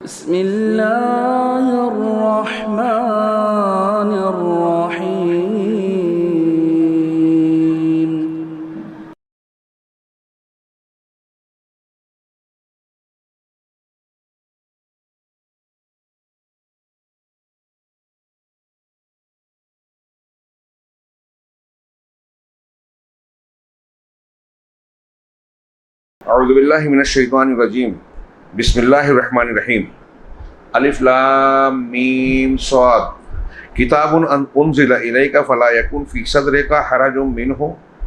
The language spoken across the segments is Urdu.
بسم اللہ الرحمن الرحیم اعوذ باللہ من الشیطان الرجیم بسم اللہ الرحمن الرحیم الف لام میم صاد کتاب انزل الیک فلا یکن فی صدرک حرج منہ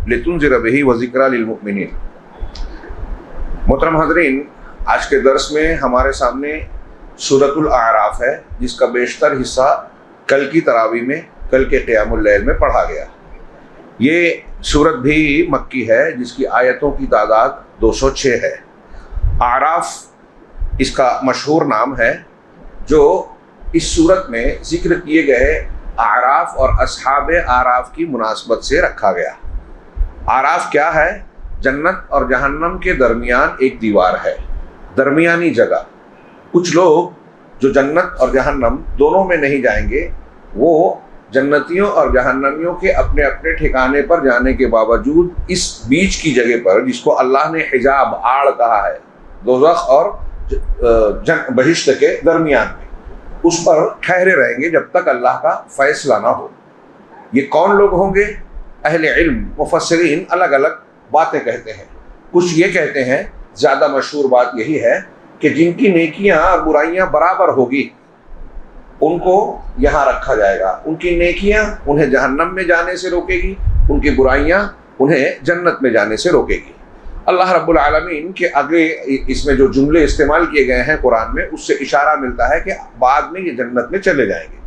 لتنذر بہ وذکری للمؤمنین۔ محترم حاضرین، آج کے درس میں ہمارے سامنے سورۃ الاعراف ہے، جس کا بیشتر حصہ کل کی تراویح میں، کل کے قیام اللیل میں پڑھا گیا۔ یہ سورت بھی مکی ہے، جس کی آیتوں کی تعداد 206 ہے۔ اعراف اس کا مشہور نام ہے، جو اس صورت میں ذکر کیے گئے اعراف اور اصحاب اعراف کی مناسبت سے رکھا گیا۔ اعراف کیا ہے؟ جنت اور جہنم کے درمیان ایک دیوار ہے، درمیانی جگہ۔ کچھ لوگ جو جنت اور جہنم دونوں میں نہیں جائیں گے، وہ جنتیوں اور جہنمیوں کے اپنے اپنے ٹھکانے پر جانے کے باوجود اس بیچ کی جگہ پر، جس کو اللہ نے حجاب آڑ کہا ہے، دوزخ اور بہشت کے درمیان میں، اس پر ٹھہرے رہیں گے جب تک اللہ کا فیصلہ نہ ہو۔ یہ کون لوگ ہوں گے؟ اہل علم مفسرین الگ الگ باتیں کہتے ہیں۔ کچھ یہ کہتے ہیں، زیادہ مشہور بات یہی ہے کہ جن کی نیکیاں اور برائیاں برابر ہوگی، ان کو یہاں رکھا جائے گا۔ ان کی نیکیاں انہیں جہنم میں جانے سے روکے گی، ان کی برائیاں انہیں جنت میں جانے سے روکے گی۔ اللہ رب العالمین کے آگے اس میں جو جملے استعمال کیے گئے ہیں قرآن میں، اس سے اشارہ ملتا ہے کہ بعد میں یہ جنت میں چلے جائیں گے۔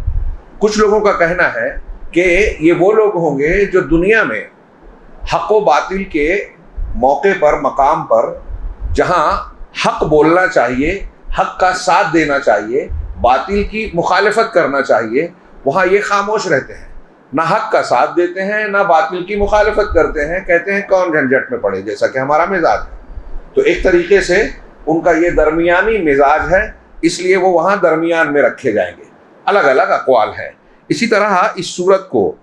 کچھ لوگوں کا کہنا ہے کہ یہ وہ لوگ ہوں گے جو دنیا میں حق و باطل کے موقع پر، مقام پر، جہاں حق بولنا چاہیے، حق کا ساتھ دینا چاہیے، باطل کی مخالفت کرنا چاہیے، وہاں یہ خاموش رہتے ہیں، نہ حق کا ساتھ دیتے ہیں، نہ باطل کی مخالفت کرتے ہیں، کہتے ہیں کون جھنجھٹ میں پڑے، جیسا کہ ہمارا مزاج ہے۔ تو ایک طریقے سے ان کا یہ درمیانی مزاج ہے، اس لیے وہ وہاں درمیان میں رکھے جائیں گے۔ الگ الگ اقوال ہیں۔ اسی طرح اس صورت کو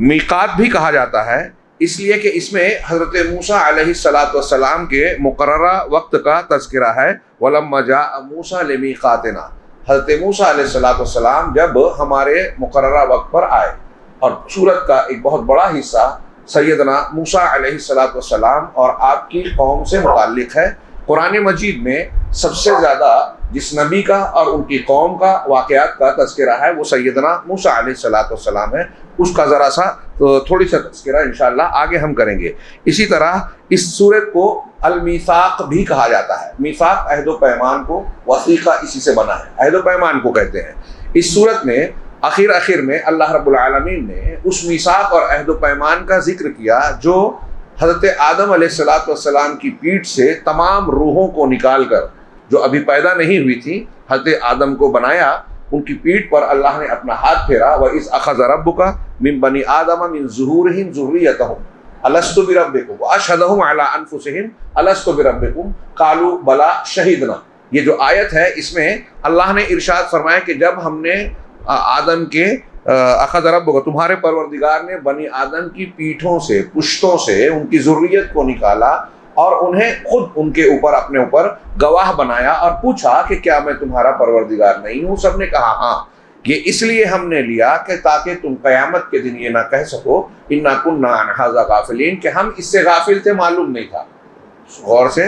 میقات بھی کہا جاتا ہے، اس لیے کہ اس میں حضرت موسیٰ علیہ السلام کے مقررہ وقت کا تذکرہ ہے۔ وَلَمَّا جَاءَ مُوسَىٰ لِمِيقَاتِنَا، حضرت موسیٰ علیہ السلام جب ہمارے مقررہ وقت پر آئے۔ اور سورت کا ایک بہت بڑا حصہ سیدنا موسیٰ علیہ السلام اور آپ کی قوم سے متعلق ہے۔ قرآن مجید میں سب سے زیادہ جس نبی کا اور ان کی قوم کا واقعات کا تذکرہ ہے، وہ سیدنا موسیٰ علیہ السلام ہے۔ اس کا ذرا سا تھوڑی سا تذکرہ انشاءاللہ آگے ہم کریں گے۔ اسی طرح اس سورت کو المیثاق بھی کہا جاتا ہے۔ میثاق عہد و پیمان کو، وثیقہ اسی سے بنا ہے، عہد و پیمان کو کہتے ہیں۔ اس سورت میں آخر میں اللہ رب العالمین نے اس میثاق اور عہد و پیمان کا ذکر کیا، جو حضرت آدم علیہ السلام کی پیٹھ سے تمام روحوں کو نکال کر، جو ابھی پیدا نہیں ہوئی تھی، حضرت آدم کو بنایا، ان کی پیٹھ پر اللہ نے اپنا ہاتھ پھیرا۔ وَإِذْ أَخَذَ رَبُّكَ مِن بَنِي آدَمَ مِن ظُهُورِهِمْ ذُرِّيَّتَهُمْ أَلَسْتُ بِرَبِّكُمْ وَأَشْهَدَهُمْ عَلَىٰ أَنفُسِهِمْ أَلَسْتُ بِرَبِّكُمْ قَالُوا بَلَىٰ شَهِدْنَا۔ یہ جو آیت ہے، اس میں اللہ نے ارشاد فرمایا کہ جب ہم نے آدم کے اخذ ربک، تمہارے پروردگار نے بنی آدم کی پیٹھوں سے، پشتوں سے ان کی ذریت کو نکالا اور انہیں خود ان کے اوپر، اپنے اوپر گواہ بنایا اور پوچھا کہ کیا میں تمہارا پروردگار نہیں ہوں؟ سب نے کہا ہاں۔ یہ اس لیے ہم نے لیا کہ تاکہ تم قیامت کے دن یہ نہ کہہ سکو انا کنا عن ھذا غافلین، کہ ہم اس سے غافل تھے، معلوم نہیں تھا۔ غور سے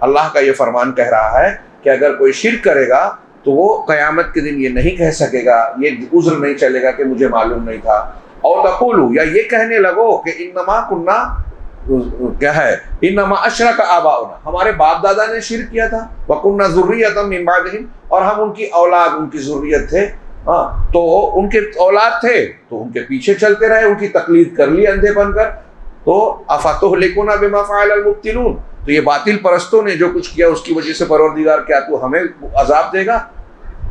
اللہ کا یہ فرمان کہہ رہا ہے کہ اگر کوئی شرک کرے گا تو وہ قیامت کے دن یہ نہیں کہہ سکے گا، یہ عذر نہیں چلے گا کہ مجھے معلوم نہیں تھا۔ اور تقولوا، یا یہ کہنے لگو کہ انما کنا، کیا ہے، انما اشرک آباؤنا، ہمارے باپ دادا نے شرک کیا تھا، وکنا ذریۃ من بعدہم، اور ہم ان کی اولاد، ان کی ذریت تھے، تو ان کے اولاد تھے تو ان کے پیچھے چلتے رہے، ان کی تقلید کر لی اندھے بن کر۔ تو افتہلکنا بما فعل المبطلون، تو یہ باطل پرستوں نے جو کچھ کیا اس کی وجہ سے پروردگار کیا تو ہمیں عذاب دے گا؟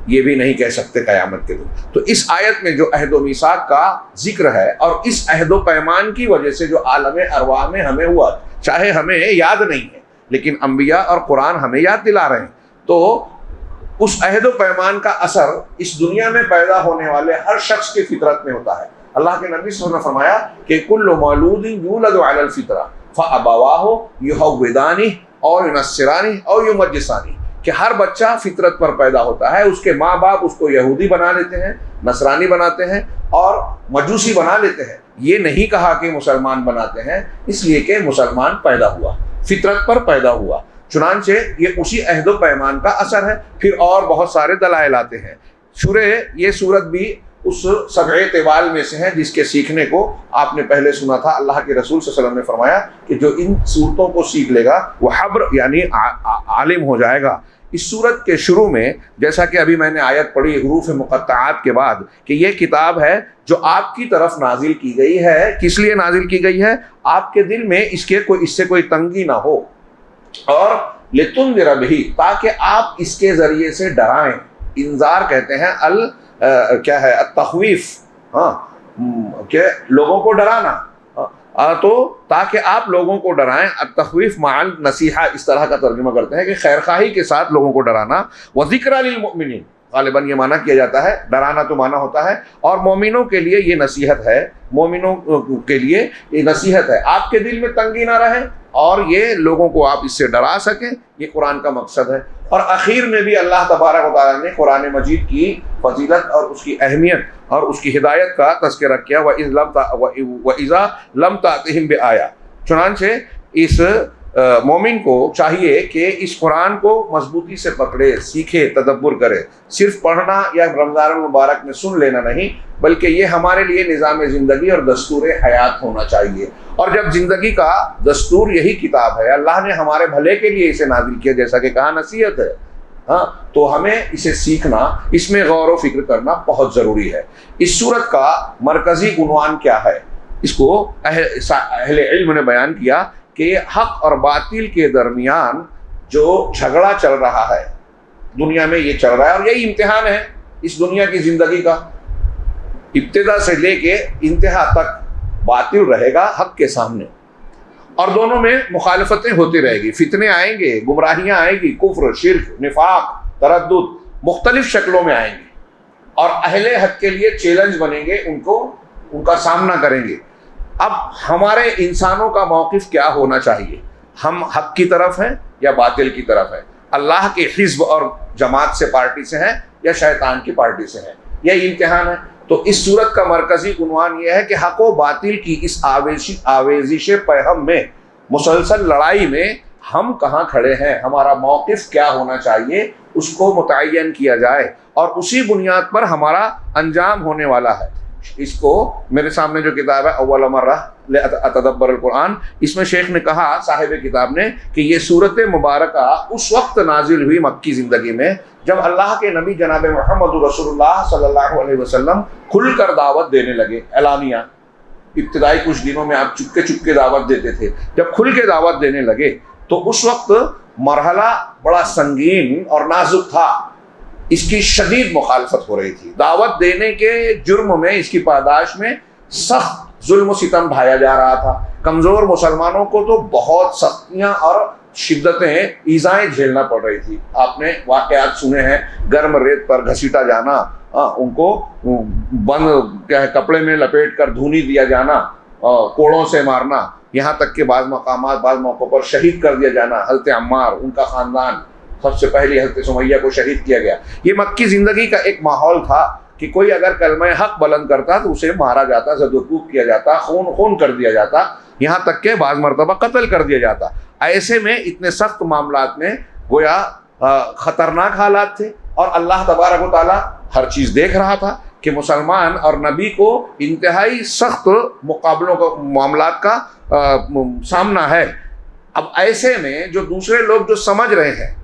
یہ بھی نہیں کہہ سکتے قیامت کے دن۔ تو اس آیت میں جو عہد و میثاق کا ذکر ہے، اور اس عہد و پیمان کی وجہ سے جو عالم ارواح میں ہمیں ہوا، چاہے ہمیں یاد نہیں ہے لیکن انبیاء اور قرآن ہمیں یاد دلا رہے ہیں، تو اس عہد و پیمان کا اثر اس دنیا میں پیدا ہونے والے ہر شخص کی فطرت میں ہوتا ہے۔ اللہ کے نبی صلی اللہ علیہ وسلم نے فرمایا کہ کل مولود یولد علی الفطرہ فابواہ یہودانہ او ینصرانہ او یمجسانہ، کہ ہر بچہ فطرت پر پیدا ہوتا ہے، اس کے ماں باپ اس کو یہودی بنا لیتے ہیں، نصرانی بناتے ہیں اور مجوسی بنا لیتے ہیں۔ یہ نہیں کہا کہ مسلمان بناتے ہیں، اس لیے کہ مسلمان پیدا ہوا، فطرت پر پیدا ہوا۔ چنانچہ یہ اسی عہد و پیمان کا اثر ہے۔ پھر اور بہت سارے دلائل آتے ہیں۔ یہ سورت بھی اس سبع طوال میں سے ہے جس کے سیکھنے کو آپ نے پہلے سنا تھا۔ اللہ کے رسول صلی اللہ علیہ وسلم نے فرمایا کہ جو ان صورتوں کو سیکھ لے گا وہ حبر یعنی عالم ہو جائے گا۔ اس سورت کے شروع میں جیسا کہ ابھی میں نے آیت پڑھی حروف مقطعات کے بعد کہ یہ کتاب ہے جو آپ کی طرف نازل کی گئی ہے۔ کس لیے نازل کی گئی ہے؟ آپ کے دل میں اس سے کوئی تنگی نہ ہو، اور لتنذر بہ، تاکہ آپ اس کے ذریعے سے ڈرائیں۔ انذار کہتے ہیں کیا ہے التخویف، کہ لوگوں کو ڈرانا، تو تاکہ آپ لوگوں کو ڈرائیں۔ التخویف مع النصیحہ اس طرح کا ترجمہ کرتے ہیں کہ خیر خواہی کے ساتھ لوگوں کو ڈرانا۔ وذکریٰ للمؤمنین، غالباً یہ معنی کیا جاتا ہے، ڈرانا تو معنی ہوتا ہے، اور مومنوں کے لیے یہ نصیحت ہے، مومنوں کے لیے یہ نصیحت ہے، آپ کے دل میں تنگی نہ رہے اور یہ لوگوں کو آپ اس سے ڈرا سکیں، یہ قرآن کا مقصد ہے۔ اور اخیر میں بھی اللہ تبارک و تعالیٰ نے قرآن مجید کی فضیلت اور اس کی اہمیت اور اس کی ہدایت کا تذکرہ کیا۔ وَإِذَا لَمْ تَأْتِهِمْ بِآیَةٍ، چنانچہ اس مومن کو چاہیے کہ اس قرآن کو مضبوطی سے پکڑے، سیکھے، تدبر کرے۔ صرف پڑھنا یا رمضان المبارک میں سن لینا نہیں، بلکہ یہ ہمارے لیے نظام زندگی اور دستور حیات ہونا چاہیے۔ اور جب زندگی کا دستور یہی کتاب ہے، اللہ نے ہمارے بھلے کے لیے اسے نازل کیا، جیسا کہ کہا نصیحت ہے، تو ہمیں اسے سیکھنا، اس میں غور و فکر کرنا بہت ضروری ہے۔ اس سورت کا مرکزی عنوان کیا ہے؟ اس کو اہل علم نے بیان کیا کہ حق اور باطل کے درمیان جو جھگڑا چل رہا ہے دنیا میں، یہ چل رہا ہے، اور یہی امتحان ہے اس دنیا کی زندگی کا۔ ابتدا سے لے کے انتہا تک باطل رہے گا حق کے سامنے، اور دونوں میں مخالفتیں ہوتی رہے گی، فتنے آئیں گے، گمراہیاں آئیں گی، کفر، شرک، نفاق، تردد مختلف شکلوں میں آئیں گے، اور اہل حق کے لیے چیلنج بنیں گے، ان کا سامنا کریں گے۔ اب ہمارے انسانوں کا موقف کیا ہونا چاہیے؟ ہم حق کی طرف ہیں یا باطل کی طرف ہیں؟ اللہ کے حزب اور جماعت سے، پارٹی سے ہیں یا شیطان کی پارٹی سے ہیں؟ یہی امتحان ہے۔ تو اس سورت کا مرکزی عنوان یہ ہے کہ حق و باطل کی اس آویزش پیہم میں، مسلسل لڑائی میں ہم کہاں کھڑے ہیں، ہمارا موقف کیا ہونا چاہیے، اس کو متعین کیا جائے، اور اسی بنیاد پر ہمارا انجام ہونے والا ہے۔ اس کو میرے سامنے جو کتاب ہے اول مرہ اتدبر القرآن، اس میں شیخ نے کہا، صاحب کتاب نے، کہ یہ سورت مبارکہ اس وقت نازل ہوئی مکی زندگی میں جب اللہ کے نبی جناب محمد رسول اللہ صلی اللہ علیہ وسلم کھل کر دعوت دینے لگے، اعلانیہ۔ ابتدائی کچھ دنوں میں آپ چپکے چپکے دعوت دیتے تھے، جب کھل کے دعوت دینے لگے تو اس وقت مرحلہ بڑا سنگین اور نازک تھا، اس کی شدید مخالفت ہو رہی تھی۔ دعوت دینے کے جرم میں، اس کی پاداش میں سخت ظلم و ستم ڈھایا جا رہا تھا۔ کمزور مسلمانوں کو تو بہت سختیاں اور شدتیں، ایذائیں جھیلنا پڑ رہی تھی۔ آپ نے واقعات سنے ہیں، گرم ریت پر گھسیٹا جانا، ان کو بند کپڑے میں لپیٹ کر دھونی دیا جانا، کوڑوں سے مارنا، یہاں تک کہ بعض مقامات، بعض موقعوں پر شہید کر دیا جانا۔ حضرت عمار، ان کا خاندان، سب سے پہلی حضرت سمیہ کو شہید کیا گیا۔ یہ مکی زندگی کا ایک ماحول تھا کہ کوئی اگر کلمہ حق بلند کرتا تو اسے مارا جاتا، زد و کوب کیا جاتا، خون کر دیا جاتا، یہاں تک کہ بعض مرتبہ قتل کر دیا جاتا۔ ایسے میں اتنے سخت معاملات میں گویا خطرناک حالات تھے، اور اللہ تبارک و تعالیٰ ہر چیز دیکھ رہا تھا کہ مسلمان اور نبی کو انتہائی سخت مقابلوں کا، معاملات کا سامنا ہے۔ اب ایسے میں جو دوسرے لوگ جو سمجھ رہے ہیں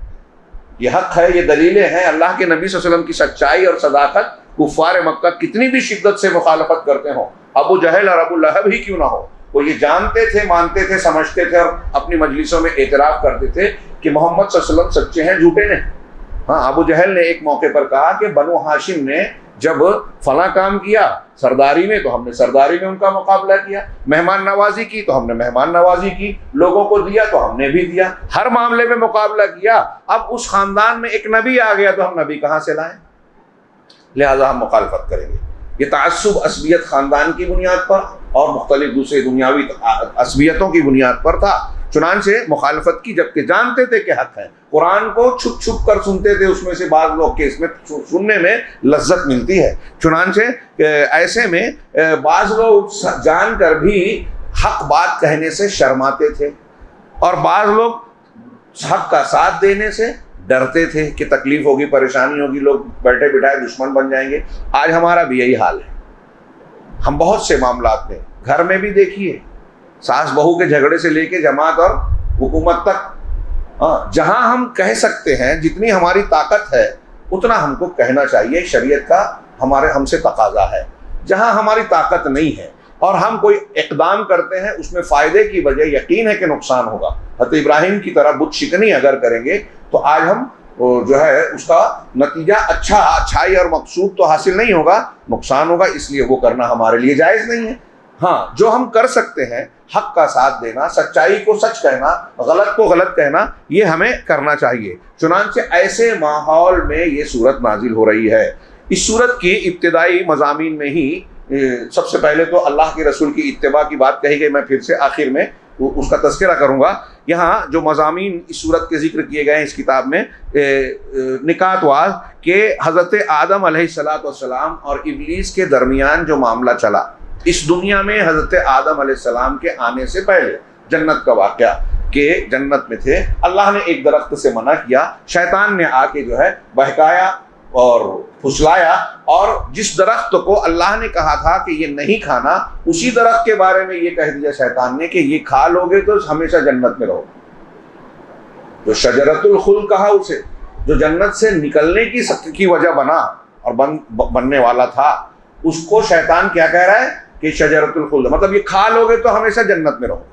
یہ حق ہے، یہ دلیلیں ہیں، اللہ کے نبی صلی اللہ علیہ وسلم کی سچائی اور صداقت، کفار مکہ کتنی بھی شدت سے مخالفت کرتے ہوں، ابو جہل اور ابو لہب ہی کیوں نہ ہو، وہ یہ جانتے تھے، مانتے تھے، سمجھتے تھے، اور اپنی مجلسوں میں اعتراف کرتے تھے کہ محمد صلی اللہ علیہ وسلم سچے ہیں، جھوٹے نہیں۔ ہاں، ابو جہل نے ایک موقع پر کہا کہ بنو ہاشم نے جب فلاں کام کیا سرداری میں تو ہم نے سرداری میں ان کا مقابلہ کیا، مہمان نوازی کی تو ہم نے مہمان نوازی کی، لوگوں کو دیا تو ہم نے بھی دیا، ہر معاملے میں مقابلہ کیا۔ اب اس خاندان میں ایک نبی آ گیا تو ہم نبی کہاں سے لائیں؟ لہذا ہم مخالفت کریں گے۔ یہ تعصب عصبیت خاندان کی بنیاد پر اور مختلف دوسرے دنیاوی عصبیتوں کی بنیاد پر تھا، چنانچہ مخالفت کی، جبکہ جانتے تھے کہ حق ہے۔ قرآن کو چھپ چھپ کر سنتے تھے، اس میں سے بعض لوگ کے اس میں سننے میں لذت ملتی ہے، چنانچہ ایسے میں بعض لوگ جان کر بھی حق بات کہنے سے شرماتے تھے، اور بعض لوگ حق کا ساتھ دینے سے ڈرتے تھے کہ تکلیف ہوگی، پریشانی ہوگی، لوگ بیٹھے بٹھائے دشمن بن جائیں گے۔ آج ہمارا بھی یہی حال ہے۔ ہم بہت سے معاملات میں گھر میں بھی دیکھیے، ساس بہو کے جھگڑے سے لے کے جماعت اور حکومت تک، جہاں ہم کہہ سکتے ہیں، جتنی ہماری طاقت ہے اتنا ہم کو کہنا چاہیے، شریعت کا ہم سے تقاضا ہے۔ جہاں ہماری طاقت نہیں ہے اور ہم کوئی اقدام کرتے ہیں اس میں فائدے کی وجہ یقین ہے کہ نقصان ہوگا، حضرت ابراہیم کی طرح بت شکنی اگر کریں گے تو آج ہم جو ہے اس کا نتیجہ اچھائی اور مقصود تو حاصل نہیں ہوگا، نقصان ہوگا، اس لیے وہ کرنا ہمارے لیے جائز نہیں ہے۔ ہاں، جو ہم کر سکتے ہیں، حق کا ساتھ دینا، سچائی کو سچ کہنا، غلط کو غلط کہنا، یہ ہمیں کرنا چاہیے۔ چنانچہ ایسے ماحول میں یہ سورت نازل ہو رہی ہے۔ اس سورت کی ابتدائی مضامین میں ہی سب سے پہلے تو اللہ کے رسول کی اتباع کی بات کہی گئی، میں پھر سے آخر میں اس کا تذکرہ کروں گا۔ یہاں جو مضامین اس سورت کے ذکر کیے گئے ہیں اس کتاب میں نکات واز کہ حضرت آدم علیہ السلام اور ابلیس کے درمیان جو معاملہ چلا اس دنیا میں، حضرت آدم علیہ السلام کے آنے سے پہلے جنت کا واقعہ، کہ جنت میں تھے، اللہ نے ایک درخت سے منع کیا، شیطان نے آ کے جو ہے بہکایا اور پھسلایا، اور جس درخت کو اللہ نے کہا تھا کہ یہ نہیں کھانا، اسی درخت کے بارے میں یہ کہہ دیا شیطان نے کہ یہ کھا لو گے تو ہمیشہ جنت میں رہو۔ جو شجرۃ الخلد کہا اسے، جو جنت سے نکلنے کی وجہ بنا اور بننے والا تھا، اس کو شیطان کیا کہہ رہا ہے کہ شجرۃ الخلد مطلب یہ کھا لو گے تو ہمیشہ جنت میں رہو۔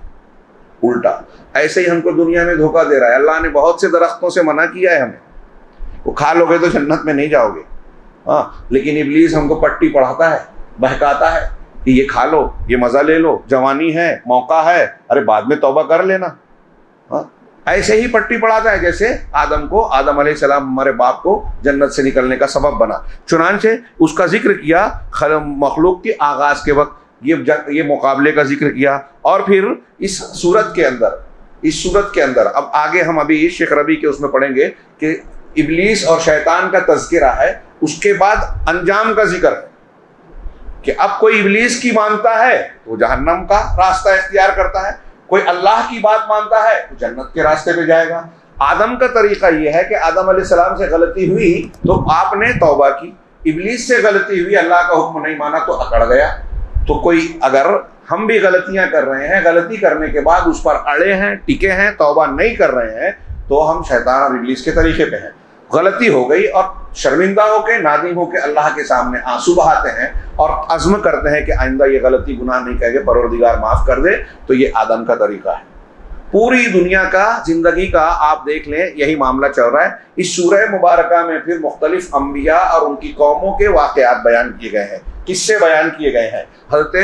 الٹا ایسے ہی ہم کو دنیا میں دھوکہ دے رہا ہے۔ اللہ نے بہت سے درختوں سے منع کیا ہے ہمیں، وہ کھا لو گے تو جنت میں نہیں جاؤ گے، ہاں، لیکن ابلیس ہم کو پٹی پڑھاتا ہے، بہکاتا ہے کہ یہ کھا لو، یہ مزہ لے لو، جوانی ہے، موقع ہے، ارے بعد میں توبہ کر لینا، ہاں، ایسے ہی پٹی پڑھاتا ہے جیسے آدم علیہ السلام ہمارے باپ کو جنت سے نکلنے کا سبب بنا۔ چنانچہ اس کا ذکر کیا مخلوق کے آغاز کے وقت، یہ مقابلے کا ذکر کیا، اور پھر اس سورت کے اندر اب آگے ہم ابھی شیخ ربیع کے اس میں پڑھیں گے کہ ابلیس اور شیطان کا تذکرہ ہے، اس کے بعد انجام کا ذکر ہے کہ اب کوئی ابلیس کی مانتا ہے تو جہنم کا راستہ اختیار کرتا ہے، کوئی اللہ کی بات مانتا ہے تو جنت کے راستے پہ جائے گا۔ آدم کا طریقہ یہ ہے کہ آدم علیہ السلام سے غلطی ہوئی تو آپ نے توبہ کی، ابلیس سے غلطی ہوئی، اللہ کا حکم نہیں مانا تو اکڑ گیا۔ تو کوئی اگر ہم بھی غلطیاں کر رہے ہیں، غلطی کرنے کے بعد اس پر اڑے ہیں، ٹکے ہیں، توبہ نہیں کر رہے ہیں، تو ہم شیطان اور ابلیس کے طریقے پہ ہیں۔ غلطی ہو گئی اور شرمندہ ہو کے، نادم ہو کے اللہ کے سامنے آنسو بہاتے ہیں اور عزم کرتے ہیں کہ آئندہ یہ غلطی گناہ نہیں کہہ کے پروردگار معاف کر دے، تو یہ آدم کا طریقہ ہے۔ پوری دنیا کا، زندگی کا آپ دیکھ لیں یہی معاملہ چل رہا ہے۔ اس سورہ مبارکہ میں پھر مختلف انبیاء اور ان کی قوموں کے واقعات بیان کیے گئے ہیں، قصے بیان کیے گئے ہیں۔ حضرت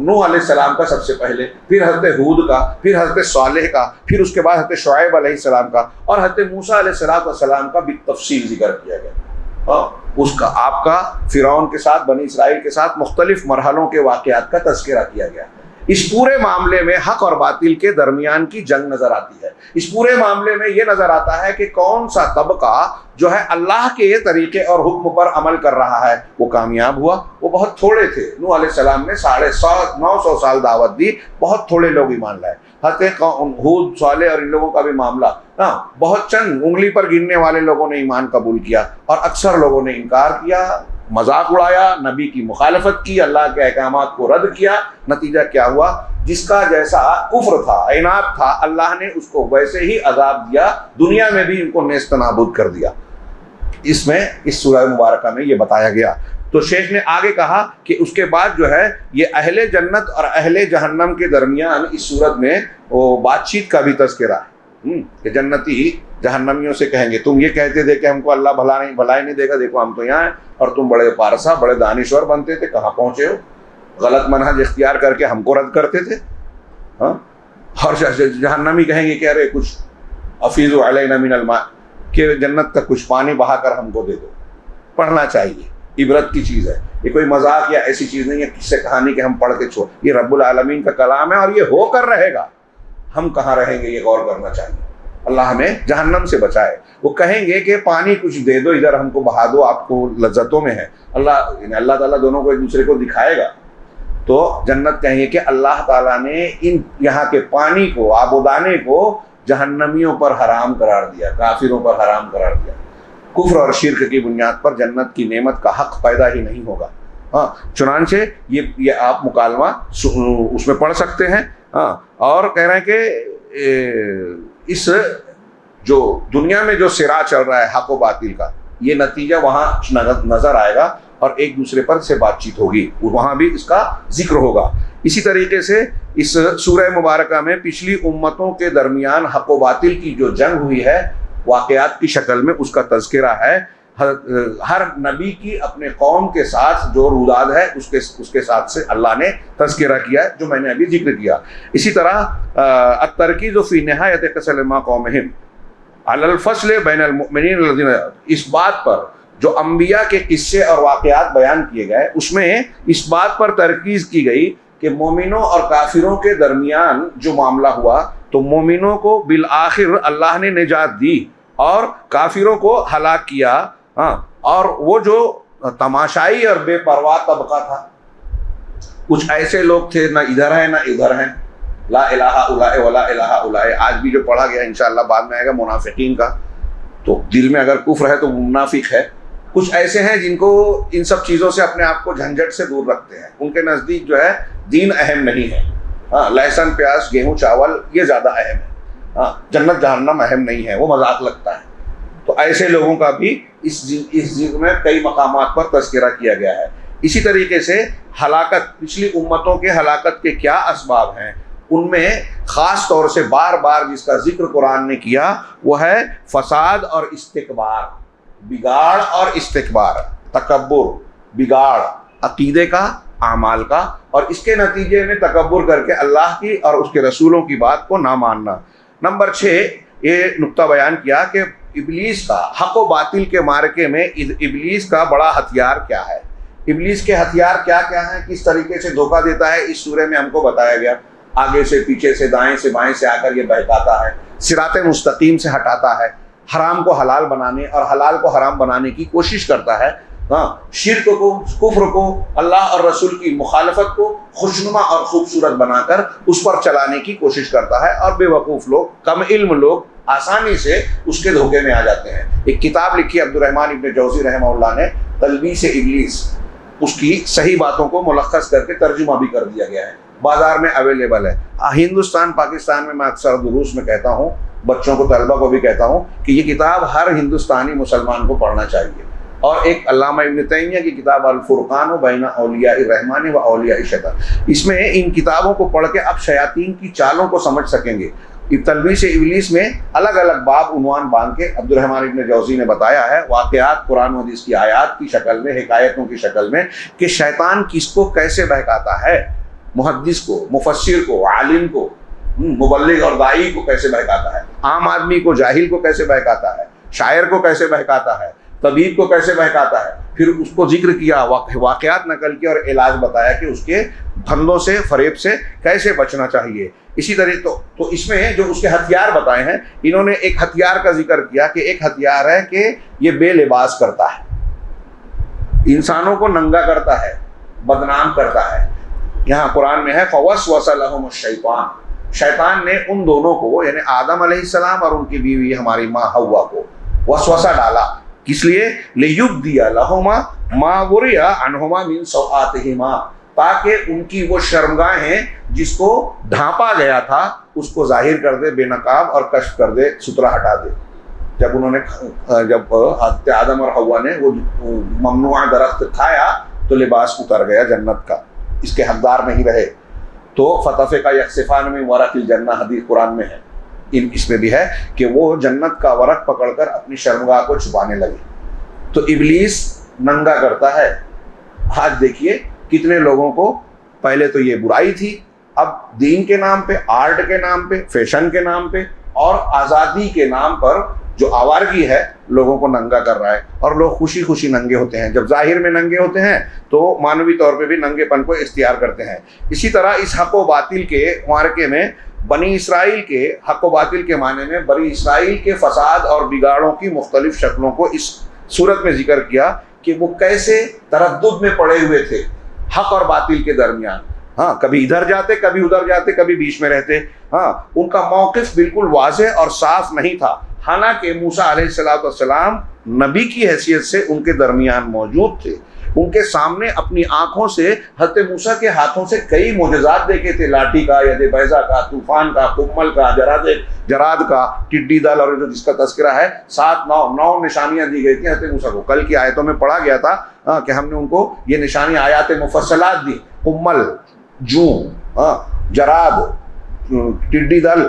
نوح علیہ السلام کا سب سے پہلے، پھر حضرت ہود کا، پھر حضرت صالح کا، پھر اس کے بعد حضرت شعیب علیہ السلام کا، اور حضرت موسیٰ علیہ السلام کا بالتفصیل ذکر کیا گیا۔ اس کا آپ کا فرعون کے ساتھ، بنی اسرائیل کے ساتھ مختلف مرحلوں کے واقعات کا تذکرہ کیا گیا۔ اس پورے معاملے میں حق اور باطل کے درمیان کی جنگ نظر آتی ہے۔ اس پورے معاملے میں یہ نظر آتا ہے کہ کون سا طبقہ جو ہے اللہ کے طریقے اور حکم پر عمل کر رہا ہے وہ کامیاب ہوا۔ وہ بہت تھوڑے تھے، نوح علیہ السلام نے 950 سال دعوت دی، بہت تھوڑے لوگ ایمان لائے۔ حضرت ہود، صالح اور ان لوگوں کا بھی معاملہ، بہت چند انگلی پر گننے والے لوگوں نے ایمان قبول کیا اور اکثر لوگوں نے انکار کیا، مذاق اڑایا، نبی کی مخالفت کی، اللہ کے احکامات کو رد کیا۔ نتیجہ کیا ہوا؟ جس کا جیسا کفر تھا، عناد تھا، اللہ نے اس کو ویسے ہی عذاب دیا، دنیا میں بھی ان کو نیست نابود کر دیا۔ اس میں اس سورہ مبارکہ میں یہ بتایا گیا۔ تو شیخ نے آگے کہا کہ اس کے بعد جو ہے یہ اہل جنت اور اہل جہنم کے درمیان اس صورت میں وہ بات چیت کا بھی تذکرہ ہے۔ کہ جنتی جہنمیوں سے کہیں گے تم یہ کہتے تھے کہ ہم کو اللہ بھلائی نہیں دے گا، دیکھو ہم تو یہاں ہیں، اور تم بڑے پارسا بڑے دانشور بنتے تھے، کہاں پہنچے ہو، غلط منہج اختیار کر کے ہم کو رد کرتے تھے. ہاں، اور جہنمی کہیں گے کہ ارے کچھ افیض علینا من الماء، کہ جنت کا کچھ پانی بہا کر ہم کو دے دو. پڑھنا چاہیے، عبرت کی چیز ہے، یہ کوئی مذاق یا ایسی چیز نہیں ہے قصے کہانی کہ ہم پڑھ کے چھوڑ. یہ رب العالمین کا کلام ہے اور یہ ہو کر رہے گا. ہم کہاں رہیں گے، یہ غور کرنا چاہیے. اللہ ہمیں جہنم سے بچائے. وہ کہیں گے کہ پانی کچھ دے دو ادھر، ہم کو بہا دو، آپ کو لذتوں میں ہے. اللہ تعالیٰ دونوں کو ایک دوسرے کو دکھائے گا. تو جنت کہیں گے کہ اللہ تعالیٰ نے ان یہاں کے پانی کو، آب و دانے کو جہنمیوں پر حرام قرار دیا، کافروں پر حرام قرار دیا. کفر اور شرک کی بنیاد پر جنت کی نعمت کا حق پیدا ہی نہیں ہوگا. ہاں، چنانچہ یہ آپ مکالمہ اس میں پڑھ سکتے ہیں. ہاں، اور کہہ رہے ہیں کہ اس جو دنیا میں جو صراع چل رہا ہے حق و باطل کا، یہ نتیجہ وہاں نظر آئے گا اور ایک دوسرے پر سے بات چیت ہوگی، وہاں بھی اس کا ذکر ہوگا. اسی طریقے سے اس سورہ مبارکہ میں پچھلی امتوں کے درمیان حق و باطل کی جو جنگ ہوئی ہے واقعات کی شکل میں اس کا تذکرہ ہے. ہر نبی کی اپنے قوم کے ساتھ جو روداد ہے اس کے ساتھ سے اللہ نے تذکرہ کیا ہے، جو میں نے ابھی ذکر کیا. اسی طرح الترکیز فی نہایت قصص ما قومہم علی الفصل بین المؤمنین الذین، اس بات پر جو انبیاء کے قصے اور واقعات بیان کیے گئے اس میں اس بات پر ترکیز کی گئی کہ مومنوں اور کافروں کے درمیان جو معاملہ ہوا تو مومنوں کو بالآخر اللہ نے نجات دی اور کافروں کو ہلاک کیا. ہاں، اور وہ جو تماشائی اور بے پرواہ طبقہ تھا، کچھ ایسے لوگ تھے نہ ادھر ہیں نہ ادھر ہیں، لا الہ الا ولا الہ الا. آج بھی جو پڑھا گیا انشاءاللہ بعد میں آئے گا منافقین کا، تو دل میں اگر کفر ہے تو منافق ہے. کچھ ایسے ہیں جن کو ان سب چیزوں سے اپنے آپ کو جھنجھٹ سے دور رکھتے ہیں، ان کے نزدیک جو ہے دین اہم نہیں ہے. ہاں، لہسن پیاز گیہوں چاول یہ زیادہ اہم ہے. ہاں، جنت جہنم اہم نہیں ہے، وہ مذاق لگتا ہے. تو ایسے لوگوں کا بھی اس ذکر میں کئی مقامات پر تذکرہ کیا گیا ہے. اسی طریقے سے ہلاکت، پچھلی امتوں کے ہلاکت کے کیا اسباب ہیں، ان میں خاص طور سے بار بار جس کا ذکر قرآن نے کیا وہ ہے فساد اور استکبار، بگاڑ اور استکبار، تکبر، بگاڑ عقیدے کا، اعمال کا، اور اس کے نتیجے میں تکبر کر کے اللہ کی اور اس کے رسولوں کی بات کو نہ ماننا. نمبر 6 یہ نقطہ بیان کیا کہ ابلیس کا حق و باطل کے معرکے میں ابلیس کا بڑا ہتھیار کیا ہے. ابلیس کے ہتھیار کیا کیا ہیں، کس طریقے سے دھوکہ دیتا ہے، اس سورہ میں ہم کو بتایا گیا. آگے سے، پیچھے سے، دائیں سے، بائیں سے آ کر یہ بہکاتا ہے، صراط مستقیم سے ہٹاتا ہے، حرام کو حلال بنانے اور حلال کو حرام بنانے کی کوشش کرتا ہے. ہاں، شرک کو، کفر کو، اللہ اور رسول کی مخالفت کو خوشنما اور خوبصورت بنا کر اس پر چلانے کی کوشش کرتا ہے، اور بے وقوف لوگ، کم علم لوگ آسانی سے اس کے دھوکے میں آ جاتے ہیں. ایک کتاب لکھی عبد الرحمن ابن جوزی رحمہ اللہ نے، تلبیس ابلیس، اس کی صحیح باتوں کو ملخص کر کے ترجمہ بھی کر دیا گیا ہے، بازار میں اویلیبل ہے. ہندوستان پاکستان میں میں اکثر دروس میں کہتا ہوں، بچوں کو، طلبہ کو بھی کہتا ہوں کہ یہ کتاب ہر ہندوستانی مسلمان کو پڑھنا چاہیے. اور ایک علامہ ابن تیمیہ کی کتاب الفرقان بین اولیاء الرحمن و اولیاء الشیطان، اس میں ان کتابوں کو پڑھ کے آپ شیاطین کی چالوں کو سمجھ سکیں گے. تلبیس ابلیس میں الگ الگ باب عنوان باندھ کے عبد الرحمن ابن جوزی نے بتایا ہے، واقعات قرآن و حدیث کی آیات کی شکل میں، حکایتوں کی شکل میں، کہ شیطان کس کو کیسے بہکاتا ہے، محدث کو، مفسر کو، عالم کو، مبلغ اور داعی کو کیسے بہکاتا ہے، عام آدمی کو، جاہل کو کیسے بہکاتا ہے، شاعر کو کیسے بہکاتا ہے، طبیب کو کیسے بہکاتا ہے. پھر اس کو ذکر کیا، واقعات نقل کیا اور علاج بتایا کہ اس کے دھندوں سے، فریب سے کیسے بچنا چاہیے. اسی طرح تو اس میں جو اس کے ہتھیار بتائے ہیں، انہوں نے ایک ہتھیار کا ذکر کیا کہ ایک ہتھیار ہے کہ یہ بے لباس کرتا ہے، انسانوں کو ننگا کرتا ہے، بدنام کرتا ہے. یہاں قرآن میں ہے فوسوس لہم الشیطان، شیطان نے ان دونوں کو، یعنی آدم علیہ السلام اور ان کی بیوی ہماری ماں حوا کو وسوسہ ڈالا. کس لیے؟ لیبدی لہما ما ورئ عنہما من سوآتہما، تاکہ ان کی وہ شرمگاہیں جس کو ڈھانپا گیا تھا اس کو ظاہر کر دے، بے نقاب اور کشف کر دے، سترا ہٹا دے. جب آدم اور حوا نے وہ ممنوع درخت کھایا تو لباس اتر گیا جنت کا، اس کے حقدار نہیں رہے. تو فتفقا یخصفان من ورق الجنہ، حدیث قرآن میں ہے. اس میں بھی ہے کہ وہ جنت کا ورق پکڑ کر اپنی شرمگاہ کو چھپانے لگے. تو ابلیس ننگا کرتا ہے. آج دیکھیے کتنے لوگوں کو پہلے تو یہ برائی تھی, اب دین کے نام پہ, آرٹ کے نام پہ, فیشن کے نام پہ اور آزادی کے نام پر جو آوارگی ہے لوگوں کو ننگا کر رہا ہے, اور لوگ خوشی خوشی ننگے ہوتے ہیں. جب ظاہر میں ننگے ہوتے ہیں تو معنوی طور پہ بھی ننگے پن کو اختیار کرتے ہیں. اسی طرح اس حق و باطل کے معرکے میں بنی اسرائیل کے حق و باطل کے معنی میں بنی اسرائیل کے فساد اور بگاڑوں کی مختلف شکلوں کو اس صورت میں ذکر کیا کہ وہ کیسے تردد میں پڑے ہوئے تھے حق اور باطل کے درمیان. ہاں, کبھی ادھر جاتے, کبھی ادھر جاتے, کبھی بیچ میں رہتے. ہاں, ان کا موقف بالکل واضح اور صاف نہیں تھا, حالانکہ موسیٰ علیہ السلام نبی کی حیثیت سے ان کے درمیان موجود تھے. ان کے سامنے اپنی آنکھوں سے حضرت موسیٰ کے ہاتھوں سے کئی معجزات دیکھے تھے, لاٹھی کا, ید بیضا کا, طوفان کا, قمل کا, جراد کا, ٹڈی دل, اور جس کا تذکرہ ہے 9 نشانیاں دی گئی تھیں حضرت موسیٰ کو. کل کی آیتوں میں پڑھا گیا تھا کہ ہم نے ان کو یہ نشانی آیات مفصلات دی, قمل, جوں, جراد, ٹڈی دل,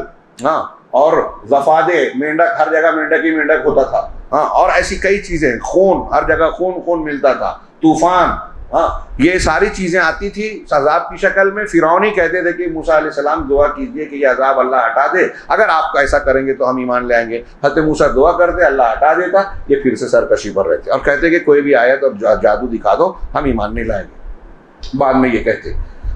اور ضفادع, مینڈک, ہر جگہ مینڈک ہی مینڈک ہوتا تھا, اور ایسی کئی چیزیں, خون, ہر جگہ خون ملتا تھا, طوفان, یہ ساری چیزیں آتی تھی عذاب کی شکل میں. فرعون ہی کہتے تھے کہ موسیٰ علیہ السلام دعا کیجئے کہ یہ عذاب اللہ ہٹا دے, اگر آپ ایسا کریں گے تو ہم ایمان لے آئیں گے. حضرت موسیٰ دعا کرتے, اللہ ہٹا دیتا, یہ پھر سے سرکشی پر رہتے اور کہتے کہ کوئی بھی آیت اور جادو دکھا دو, ہم ایمان نہیں لائیں گے. بعد میں یہ کہتے.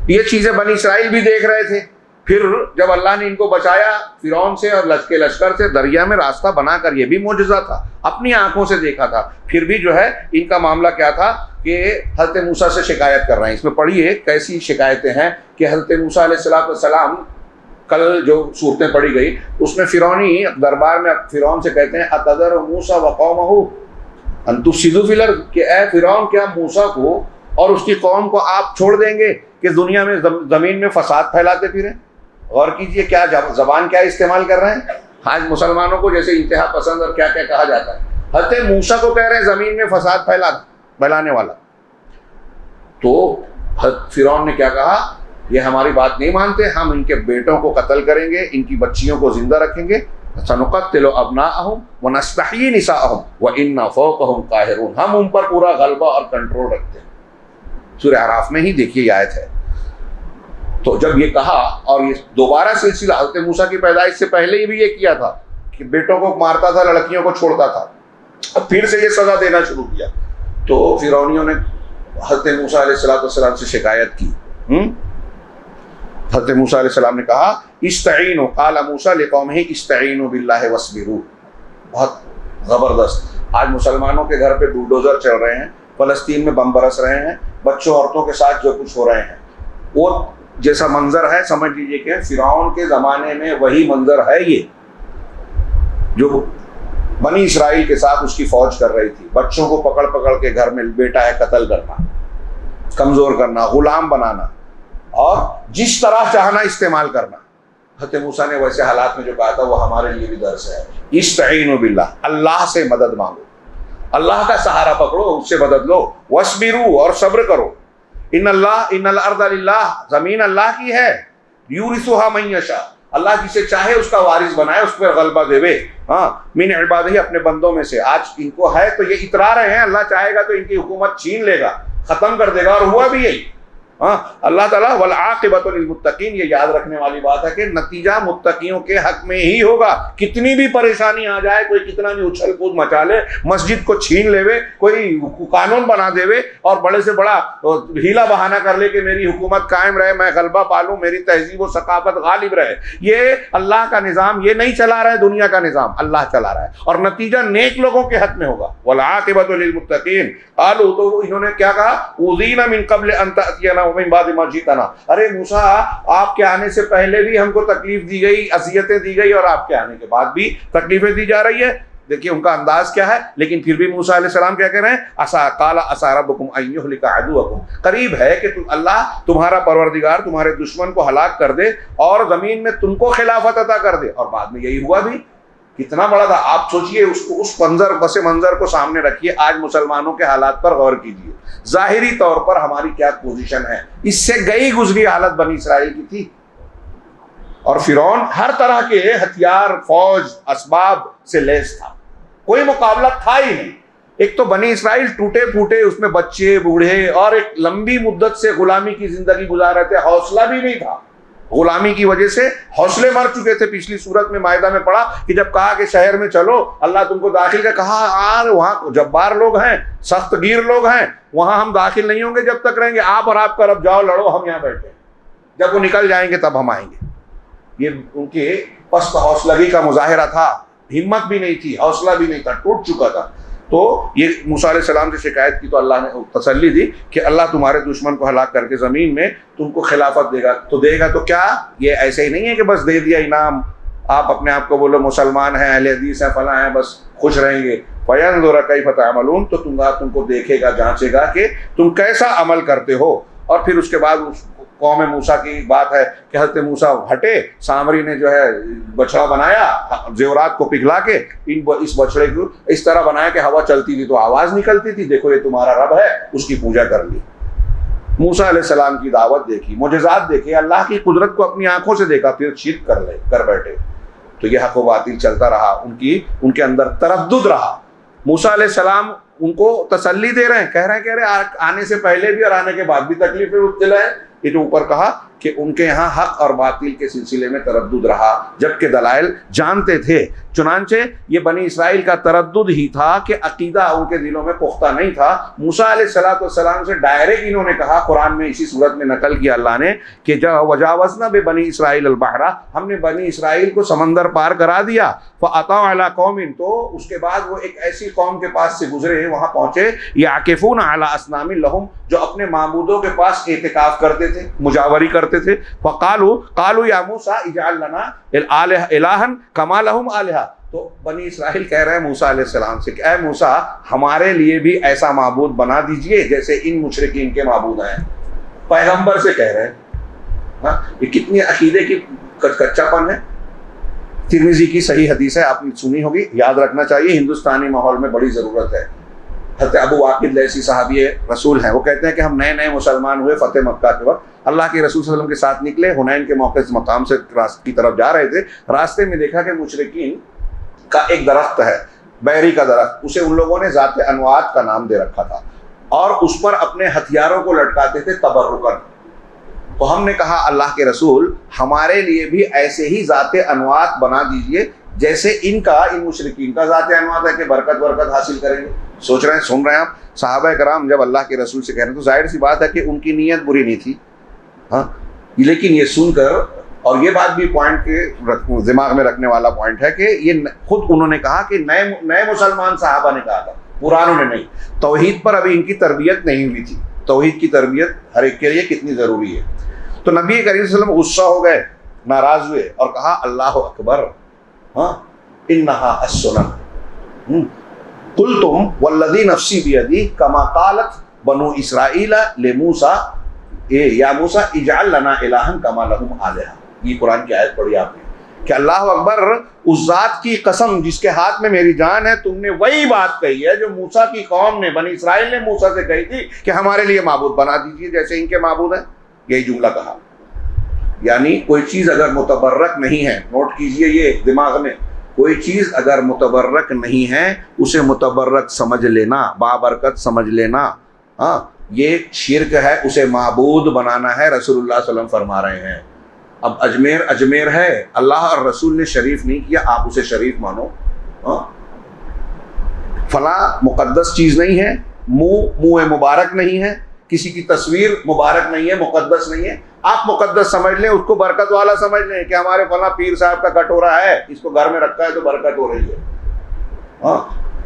یہ چیزیں بنی اسرائیل بھی دیکھ رہے تھے. پھر جب اللہ نے ان کو بچایا فرعون سے اور لشکر سے, دریا میں راستہ بنا کر, یہ بھی معجزہ تھا, اپنی آنکھوں سے دیکھا تھا. پھر بھی جو ہے ان کا معاملہ کیا تھا کہ حضرت موسیٰ سے شکایت کر رہے ہیں. اس میں پڑھیے کیسی شکایتیں ہیں کہ حضرت موسیٰ علیہ السلام کل جو صورتیں پڑھی گئی اس میں فرعونی دربار میں فرعون سے کہتے ہیں اتذر موسیٰ وقومہ ان تفسدوا فی الارض, کہ اے فرعون کیا موسیٰ کو اور اس کی قوم کو آپ چھوڑ دیں گے کہ دنیا میں زمین میں فساد پھیلاتے پھریں. غور کیجئے کیا زبان کیا استعمال کر رہے ہیں. آج مسلمانوں کو جیسے انتہا پسند اور کیا کیا کہا جاتا ہے. حضرت موسیٰ کو کہہ رہے ہیں زمین میں فساد پھیلانے والا. تو فرعون نے کیا کہا, یہ ہماری بات نہیں مانتے, ہم ان کے بیٹوں کو قتل کریں گے, ان کی بچیوں کو زندہ رکھیں گے. سنقتل ابناءہم ونستحیی نساءہم وإنا فوقہم قاہرون, ہم ان پر پورا غلبہ اور کنٹرول رکھتے ہیں. سورہ اعراف میں ہی دیکھیے یہ آیت ہے. تو جب یہ کہا, اور یہ دوبارہ سلسلہ حضرت موسیٰ کی پیدائش سے پہلے ہی بھی یہ کیا تھا کہ بیٹوں کو مارتا تھا, لڑکیوں کو چھوڑتا تھا, اب پھر سے یہ سزا دینا شروع کیا. تو فرعونیوں نے حضرت موسیٰ علیہ السلام سے شکایت کی. حضرت موسیٰ علیہ السلام نے کہا استعینوا, قال موسیٰ لقومہ استعینوا باللہ واصبروا. بہت زبردست. آج مسلمانوں کے گھر پہ بلڈوزر چل رہے ہیں, فلسطین میں بم برس رہے ہیں, بچوں عورتوں کے ساتھ جو کچھ ہو رہے ہیں, وہ جیسا منظر ہے سمجھ لیجئے کہ فرعون کے زمانے میں وہی منظر ہے یہ جو بنی اسرائیل کے ساتھ اس کی فوج کر رہی تھی. بچوں کو پکڑ پکڑ کے گھر میں بیٹا ہے قتل کرنا, کمزور کرنا, غلام بنانا, اور جس طرح چاہنا استعمال کرنا. حضرت موسیٰ نے ویسے حالات میں جو کہا تھا وہ ہمارے لیے بھی درس ہے. استعینوا باللہ, اللہ سے مدد مانگو, اللہ کا سہارا پکڑو, اس سے مدد لو. واصبروا, اور صبر کرو. ان الارض للہ, زمین اللہ کی ہے. یورثھا من یشاء, اللہ جسے چاہے اس کا وارث بنائے, اس پر غلبہ دے. من عبادہ, اپنے بندوں میں سے. آج ان کو ہے تو یہ اترا رہے ہیں, اللہ چاہے گا تو ان کی حکومت چھین لے گا, ختم کر دے گا, اور ہوا بھی یہی. اللہ تعالیٰ والعاقبۃ للمتقین, یہ یاد رکھنے والی بات ہے کہ نتیجہ متقیوں کے حق میں ہی ہوگا. کتنی بھی پریشانی آ جائے, کوئی کتنا بھی اچھل کود مچا لے, مسجد کو چھین لے, کوئی قانون بنا دے اور بڑے سے بڑا ہیلا بہانہ کر لے کہ میری حکومت قائم رہے, میں غلبہ پالوں, میری تہذیب و ثقافت غالب رہے, یہ اللہ کا نظام یہ نہیں چلا رہا ہے, دنیا کا نظام اللہ چلا رہا ہے, اور نتیجہ نیک لوگوں کے حق میں ہوگا. والعاقبۃ للمتقین. قالوا, تو انہوں نے کیا کہا, اوذینا من قبل ان تأتینا ومن بعد ما جئتنا. ارے موسیٰ, آپ کے آنے سے پہلے بھی ہم کو تکلیف دی گئی, اذیتیں دی گئی, اور آپ کے آنے کے بعد بھی تکلیفیں دی جا رہی ہے. دیکھیے ان کا انداز کیا ہے. لیکن پھر بھی موسیٰ علیہ السلام کیا کہہ رہے ہیں, قال عسى ربكم ان يهلك عدوكم, قریب ہے کہ اللہ تمہارا پروردگار تمہارے دشمن کو ہلاک کر دے اور زمین میں تم کو خلافت عطا کر دے. اور بعد میں یہی ہوا بھی. کتنا بڑا تھا. آپ سوچئے اس منظر کو سامنے رکھیے. آج مسلمانوں کے حالات پر غور کیجئے. ظاہری طور پر ہماری کیا پوزیشن ہے, اس سے گئی گزری حالت بنی اسرائیل کی تھی. اور فرعون ہر طرح کے ہتھیار، فوج، اسباب سے لیس تھا، کوئی مقابلہ تھا ہی نہیں۔ ایک تو بنی اسرائیل ٹوٹے پھوٹے، اس میں بچے بوڑھے، اور ایک لمبی مدت سے غلامی کی زندگی گزار رہے تھے، حوصلہ بھی نہیں تھا، غلامی کی وجہ سے حوصلے مر چکے تھے۔ پچھلی سورت میں مائدہ میں پڑھا کہ جب کہا کہ شہر میں چلو، اللہ تم کو داخل کا کہا، وہاں جبار لوگ ہیں، سخت گیر لوگ ہیں، وہاں ہم داخل نہیں ہوں گے جب تک رہیں گے، آپ اور آپ کا رب جاؤ لڑو، ہم یہاں بیٹھے ہیں، جب وہ نکل جائیں گے تب ہم آئیں گے۔ یہ ان کے پست حوصلگی کا مظاہرہ تھا، ہمت بھی نہیں تھی، حوصلہ بھی نہیں تھا، ٹوٹ چکا تھا۔ تو یہ موسیٰ علیہ السلام سے شکایت کی تو اللہ نے تسلی دی کہ اللہ تمہارے دشمن کو ہلاک کر کے زمین میں تم کو خلافت دے گا۔ تو دے گا تو کیا؟ یہ ایسے ہی نہیں ہے کہ بس دے دیا انعام، آپ اپنے آپ کو بولو مسلمان ہیں، اہل حدیث ہیں، فلاں ہیں، بس خوش رہیں گے۔ فَيَنْظُرَ كَيْفَ تَعْمَلُونَ، تو تم کو دیکھے گا، جانچے گا کہ تم کیسا عمل کرتے ہو۔ اور پھر اس کے بعد اس قوم موسیٰ کی بات ہے کہ حضرت موسیٰ ہٹے، سامری نے جو ہے بچڑا بنایا، زیورات کو پگھلا کے اس بچڑے کو اس طرح بنایا کہ ہوا چلتی تھی تو آواز نکلتی تھی، دیکھو یہ تمہارا رب ہے، اس کی پوجا کر لی۔ موسیٰ علیہ السلام کی دعوت دیکھی، معجزات دیکھے، اللہ کی قدرت کو اپنی آنکھوں سے دیکھا، پھر شرک کر بیٹھے۔ تو یہ حق و باطل چلتا رہا، ان کے اندر تردد رہا۔ موسیٰ علیہ السلام ان کو تسلی دے رہے ہیں، کہہ رہے ہیں آنے سے پہلے بھی اور آنے کے بعد بھی تکلیفیں مبتلا ہے۔ یہ جو اوپر کہا کہ ان کے یہاں حق اور باطل کے سلسلے میں تردد رہا، جبکہ دلائل جانتے تھے۔ چنانچہ یہ بنی اسرائیل کا تردد ہی تھا کہ عقیدہ ان کے دلوں میں پختہ نہیں تھا۔ موسیٰ علیہ السلام سے ڈائریکٹ انہوں نے کہا، قرآن میں اسی صورت میں نقل کیا اللہ نے کہ وجاوزنا ببنی اسرائیل البحر، ہم نے بنی اسرائیل کو سمندر پار کرا دیا۔ فاتوا علی قوم، تو اس کے بعد وہ ایک ایسی قوم کے پاس سے گزرے، وہاں پہنچے، یعکفون علی اصنام لہم، جو اپنے معبودوں کے پاس اعتکاف کرتے تھے، مجاوری کرتے تھے۔ قالوا یا موسیٰ اجعل لنا الہا کما لہم آلہہ، تو بنی اسرائیل کہہ رہے ہیں موسیٰ علیہ السلام سے کہ اے موسیٰ ہمارے لیے بھی ایسا معبود بنا دیجئے جیسے ان مشرکین کے معبود ہیں۔ پیغمبر سے کہہ رہے ہیں، یہ کتنی عقیدے کی کچا پن ہے۔ ترمذی کی صحیح حدیث ہے، آپ نے سنی ہوگی، یاد رکھنا چاہیے، ہندوستانی ماحول میں بڑی ضرورت ہے۔ حضرت ابو واقد لیثی صحابی رسول ہیں، وہ کہتے ہیں کہ ہم نئے مسلمان ہوئے فتح مکہ کے وقت، اللہ کے رسول صلی اللہ علیہ وسلم کے ساتھ نکلے، حنین کے موقع سے مقام سے کی طرف جا رہے تھے، راستے میں دیکھا کہ مشرکین کا ایک درخت ہے، بیری کا درخت، اسے ان لوگوں نے ذات انوات کا نام دے رکھا تھا، اور اس پر اپنے ہتھیاروں کو لٹکاتے تھے تبرکاً۔ تو ہم نے کہا اللہ کے رسول ہمارے لیے بھی ایسے ہی ذات انوات بنا دیجئے جیسے ان مشرکین کا ذات انوات ہے کہ برکت حاصل کریں گے۔ سوچ رہے ہیں، سن رہے ہیں آپ، صحابہ کرام جب اللہ کے رسول سے کہہ رہے ہیں تو ظاہر سی بات ہے کہ ان کی نیت بری نہیں تھی، ہاں، لیکن یہ سن کر، اور یہ بات بھی پوائنٹ کے دماغ میں رکھنے والا پوائنٹ ہے کہ یہ خود انہوں نے کہا کہ نئے مسلمان صحابہ نے کہا تھا، پرانوں نے نہیں۔ توحید پر ابھی ان کی تربیت نہیں ہوئی تھی، توحید کی تربیت ہر ایک کے لیے کتنی ضروری ہے۔ تو نبی کریم صلی اللہ علیہ وسلم غصہ ہو گئے، ناراض ہوئے اور کہا اللہ اکبر، ہاں، انہا السنن، قلتم والذی نفسی بیدی کما قالت بنو اسرائیل لموسیٰ یا موسیٰ اجعل لنا الہا کما لہم آلہہ۔ یہ قرآن کی آیت پڑھی آپ نے کہ اللہ اکبر، اس ذات کی قسم جس کے ہاتھ میں میری جان ہے، تم نے وہی بات کہی ہے جو موسیٰ کی قوم نے، بنی اسرائیل نے موسیٰ سے کہی تھی کہ ہمارے لیے معبود بنا دیجیے جیسے ان کے معبود ہیں۔ یہی جملہ کہا، یعنی کوئی چیز اگر متبرک نہیں ہے، نوٹ کیجئے یہ دماغ میں، کوئی چیز اگر متبرک نہیں ہے اسے متبرک سمجھ لینا، بابرکت سمجھ لینا، ہاں، یہ شرک ہے، اسے معبود بنانا ہے۔ رسول اللہ صلی اللہ علیہ وسلم فرما رہے ہیں اب اجمیر ہے، اللہ اور رسول نے شریف نہیں کیا، آپ اسے شریف مانو۔ ہاں، فلاں مقدس چیز نہیں ہے، منہ مبارک نہیں ہے، کسی کی تصویر مبارک نہیں ہے، مقدس نہیں ہے، آپ مقدس سمجھ لیں، اس کو برکت والا سمجھ لیں کہ ہمارے فلاں پیر صاحب کا کٹورا ہے، اس کو گھر میں رکھا ہے تو برکت ہو رہی ہے۔ ہاں،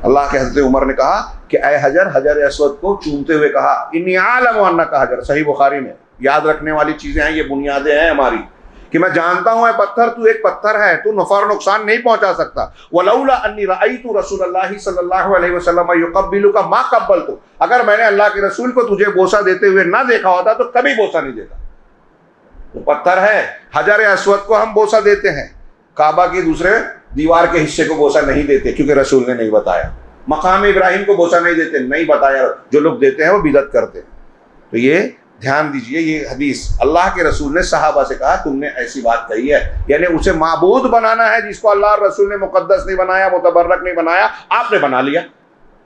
اللہ کے حضرت عمر نے کہا کہ اے حجر اسود کو چومتے ہوئے کہا انی اعلم انک حجر، صحیح بخاری میں۔ یاد رکھنے والی چیزیں ہیں، یہ بنیادیں ہیں ہماری، کہ میں جانتا ہوں اے پتھر، تو ایک پتھر ہے، تو نفع اور نقصان نہیں پہنچا سکتا۔ ولولا انی رأیت رسول اللہ صلی اللہ علیہ وسلم یقبلک ما قبلت، اگر میں نے اللہ کے رسول کو تجھے بوسہ دیتے ہوئے نہ دیکھا ہوتا تو کبھی بوسہ نہیں دیتا۔ تو پتھر ہے، حجر اسود کو ہم بوسہ دیتے ہیں، کعبہ کی دوسرے دیوار کے حصے کو بوسہ نہیں دیتے کیونکہ رسول نے نہیں بتایا۔ مقام ابراہیم کو بوسہ نہیں دیتے، نہیں بتایا، جو لوگ دیتے ہیں وہ بدعت کرتے ہیں۔ تو یہ دھیان دیجئے یہ حدیث اللہ کے رسول نے صحابہ سے کہا تم نے ایسی بات کہی ہے، یعنی اسے معبود بنانا ہے جس کو اللہ اور رسول نے مقدس نہیں بنایا، متبرک نہیں بنایا، آپ نے بنا لیا۔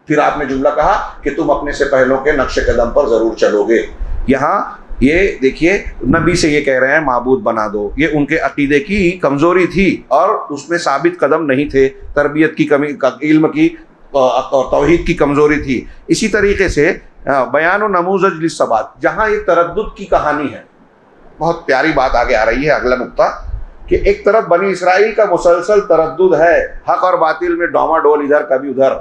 پھر آپ نے جملہ کہا کہ تم اپنے سے پہلوں کے نقش قدم پر ضرور چلو گے۔ یہاں یہ دیکھیے نبی سے یہ کہہ رہے ہیں معبود بنا دو، یہ ان کے عقیدے کی کمزوری تھی اور اس میں ثابت قدم نہیں تھے، تربیت کی کمی، علم کی اور توحید کی کمزوری تھی۔ اسی طریقے سے بیان و نموذج للثبات، جہاں یہ تردد کی کہانی ہے، بہت پیاری بات آگے آ رہی ہے اگلا نقطہ، کہ ایک طرف بنی اسرائیل کا مسلسل تردد ہے، حق اور باطل میں ڈوما-ڈول، ادھر کبھی ادھر،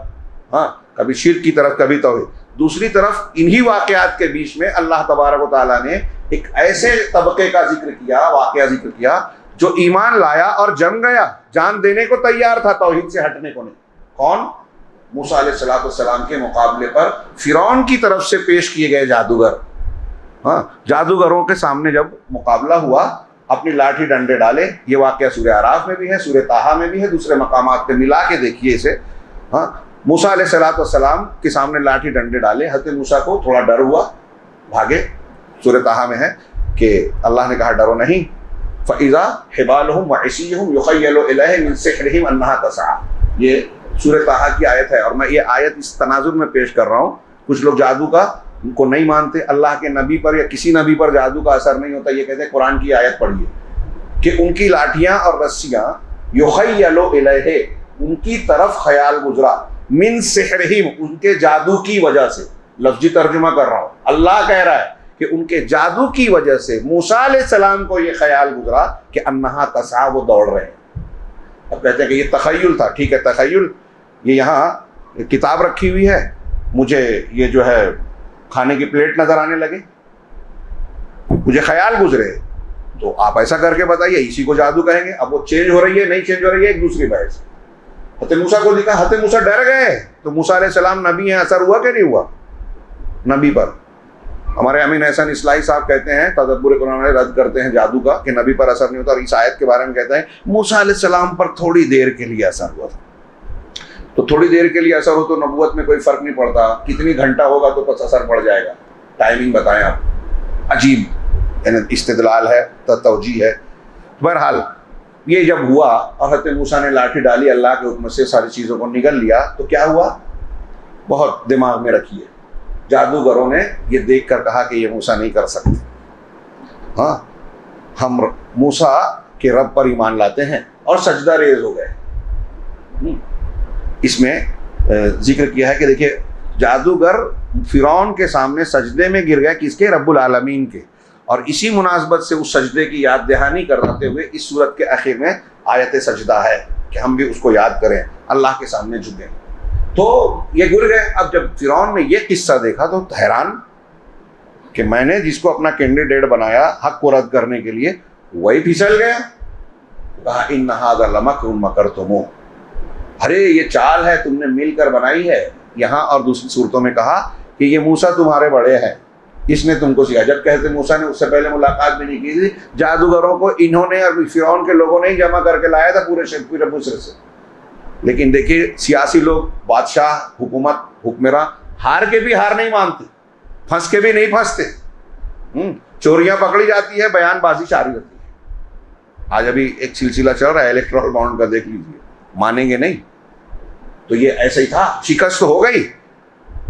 کبھی شرک کی طرف کبھی توحید، دوسری طرف انہی واقعات کے بیچ میں اللہ تبارک و تعالیٰ نے ایک ایسے طبقے کا ذکر کیا، واقعہ ذکر کیا جو ایمان لایا اور جم گیا، جان دینے کو تیار تھا، توحید سے ہٹنے کو نہیں۔ کون؟ موسیٰ علیہ السلام کے مقابلے پر فرعون کی طرف سے پیش کیے گئے جادوگر۔ جادوگروں کے سامنے جب مقابلہ ہوا، اپنی لاٹھی ڈنڈے ڈالے، یہ واقعہ سورہ اعراف میں بھی ہے، سورہ طٰہٰ میں بھی ہے، دوسرے مقامات پہ ملا کے دیکھیے اسے۔ موسیٰ علیہ السلام کے سامنے لاٹھی ڈنڈے ڈالے، حضرت موسیٰ کو تھوڑا ڈر ہوا، بھاگے، سورہ طٰہٰ میں ہے کہ اللہ نے کہا ڈرو نہیں، فَإِذَا حِبَالُهُمْ وَعِصِيُّهُمْ يُخَيَّلُ إِلَيْهِ مِنْ سِحْرِهِمْ أَنَّهَا تَسْعَىٰ، یہ سورہ طٰہٰ کی آیت ہے، اور میں یہ آیت اس تناظر میں پیش کر رہا ہوں۔ کچھ لوگ جادو کا کو نہیں مانتے، اللہ کے نبی پر یا کسی نبی پر جادو کا اثر نہیں ہوتا، یہ کہتے ہیں قرآن کی آیت پڑھیے کہ ان کی لاٹھیاں اور رسیاں یخیل الیہ، ان کی طرف خیال گزرا، من سحرہم، ان کے جادو کی وجہ سے، لفظی ترجمہ کر رہا ہوں، اللہ کہہ رہا ہے کہ ان کے جادو کی وجہ سے موسیٰ علیہ السلام کو یہ خیال گزرا کہ انہا تسعیٰ، وہ دوڑ رہے ہیں۔ اب کہتے ہیں کہ یہ تخیل تھا، ٹھیک ہے تخیل، یہ یہاں کتاب رکھی ہوئی ہے، مجھے یہ جو ہے کھانے کی پلیٹ نظر آنے لگے، مجھے خیال گزرے، تو آپ ایسا کر کے بتائیے، اسی کو جادو کہیں گے۔ اب وہ چینج ہو رہی ہے نہیں چینج ہو رہی ہے، ایک دوسری بحث۔ حضرت موسیٰ کو لکھا، حضرت موسیٰ ڈر گئے، تو موسیٰ علیہ السلام نبی ہیں، اثر ہوا کہ نہیں ہوا نبی پر؟ ہمارے امین احسان اصلاحی صاحب کہتے ہیں، تدبر قرآن میں رد کرتے ہیں جادو کا کہ نبی پر اثر نہیں ہوتا، اور اس آیت کے بارے میں کہتے ہیں موسیٰ علیہ السلام پر تھوڑی دیر کے لیے اثر ہوا تھا۔ تو تھوڑی دیر کے لیے اثر ہو تو نبوت میں کوئی فرق نہیں پڑتا، کتنی گھنٹہ ہوگا تو بس اثر پڑ جائے گا، ٹائمنگ بتائیں آپ۔ عجیب یعنی استدلال ہے، توجیہ ہے۔ بہرحال یہ جب ہوا اور حضرت موسیٰ نے لاٹھی ڈالی، اللہ کے حکم سے ساری چیزوں کو نگل لیا، تو کیا ہوا؟ بہت دماغ میں رکھیے، جادوگروں نے یہ دیکھ کر کہا کہ یہ موسیٰ نہیں کر سکتے، ہم موسیٰ کے رب پر ایمان لاتے ہیں، اور سجدہ ریز ہو گئے۔ اس میں ذکر کیا ہے کہ دیکھیے جادوگر فرعون کے سامنے سجدے میں گر گئے، کس کے؟ رب العالمین کے، اور اسی مناسبت سے اس سجدے کی یاد دہانی کرتے ہوئے اس سورت کے آخر میں آیت سجدہ ہے کہ ہم بھی اس کو یاد کریں، اللہ کے سامنے جھکیں۔ تو یہ گر گئے۔ اب جب فرعون نے یہ قصہ دیکھا تو حیران کہ میں نے جس کو اپنا کینڈیڈیٹ بنایا حق کو رد کرنے کے لیے، وہی پھسل گیا۔ کہا ان ھذا لمکر مکرتموہ، ارے یہ چال ہے تم نے مل کر بنائی ہے۔ یہاں اور دوسری صورتوں میں کہا کہ یہ موسیٰ تمہارے بڑے ہیں، اس نے تم کو سکھایا، جب کہتے موسیٰ نے اس سے پہلے ملاقات بھی نہیں کی تھی، جادوگروں کو انہوں نے اور فرعون کے لوگوں نے ہی جمع کر کے لایا تھا پورے مصر سے۔ لیکن دیکھیے سیاسی لوگ، بادشاہ، حکومت، حکمراں ہار کے بھی ہار نہیں مانتے، پھنس کے بھی نہیں پھنستے، چوریاں پکڑی جاتی ہے، بیان بازی جاری رہتی ہے۔ آج ابھی ایک سلسلہ چل رہا ہے الیکٹرل بانڈ کا، دیکھ لیجیے، مانیں گے نہیں۔ تو یہ ایسا ہی تھا، شکست ہو گئی،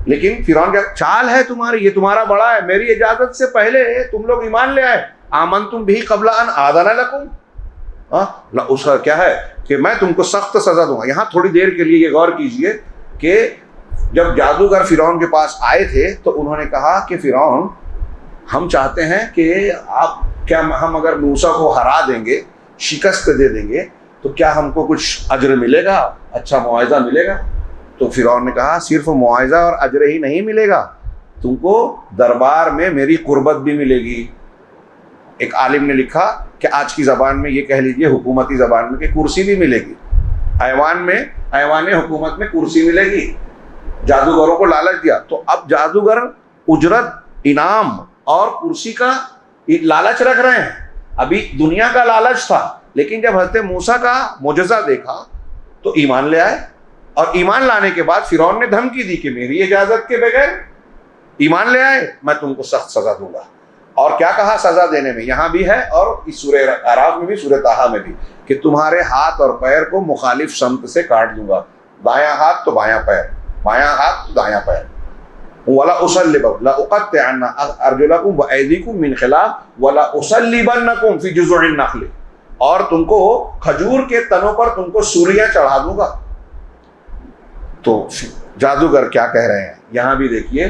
لیکن فرعون کا چال ہے تمہاری، یہ تمہارا بڑا ہے، میری اجازت سے پہلے تم لوگ ایمان لے آئے، آمنتم بھی قبل ان آذن لکم، اس کا کیا ہے کہ میں تم کو سخت سزا دوں گا۔ یہاں تھوڑی دیر کے لیے یہ غور کیجئے کہ جب جادوگر فرعون کے پاس آئے تھے تو انہوں نے کہا کہ فرعون ہم چاہتے ہیں کہ آپ کیا ہم اگر موسیٰ کو ہرا دیں گے، شکست دے دیں گے، تو کیا ہم کو کچھ اجر ملے گا، اچھا معاوضہ ملے گا؟ تو فرعون نے کہا صرف معاوضہ اور اجر ہی نہیں ملے گا، تم کو دربار میں میری قربت بھی ملے گی۔ ایک عالم نے لکھا کہ آج کی زبان میں یہ کہہ لیجئے، حکومتی زبان میں، کہ کرسی بھی ملے گی، ایوان حکومت میں کرسی ملے گی۔ جادوگروں کو لالچ دیا، تو اب جادوگر اجرت، انعام اور کرسی کا لالچ رکھ رہے ہیں۔ ابھی دنیا کا لالچ تھا، لیکن جب حضرت موسیٰ کا معجزہ دیکھا تو ایمان لے آئے، اور ایمان لانے کے بعد فرعون نے دھمکی دی کہ میری اجازت کے بغیر ایمان لے آئے میں تم کو سخت سزا دوں گا۔ اور کیا کہا سزا دینے میں؟ یہاں بھی ہے اور اس سورہ اعراف میں بھی، سورہ طٰہٰ میں بھی، کہ تمہارے ہاتھ اور پیر کو مخالف سمت سے کاٹ دوں گا، دایاں ہاتھ تو بایاں پیر، بایاں ہاتھ تو دایاں پیر۔ وَلَأُصَلِّبَنَّكُمْ لَأُقَطِّعَنَّ أَرْجُلَكُمْ وَأَيْدِيكُمْ مِنْ خِلَافٍ وَلَأُصَلِّبَنَّكُمْ فِي جُذُعِ النَّخْلِ، اور تم کو کھجور کے تنوں پر تم کو سولیاں چڑھا دوں گا۔ تو جادوگر کیا کہہ رہے ہیں یہاں بھی دیکھیے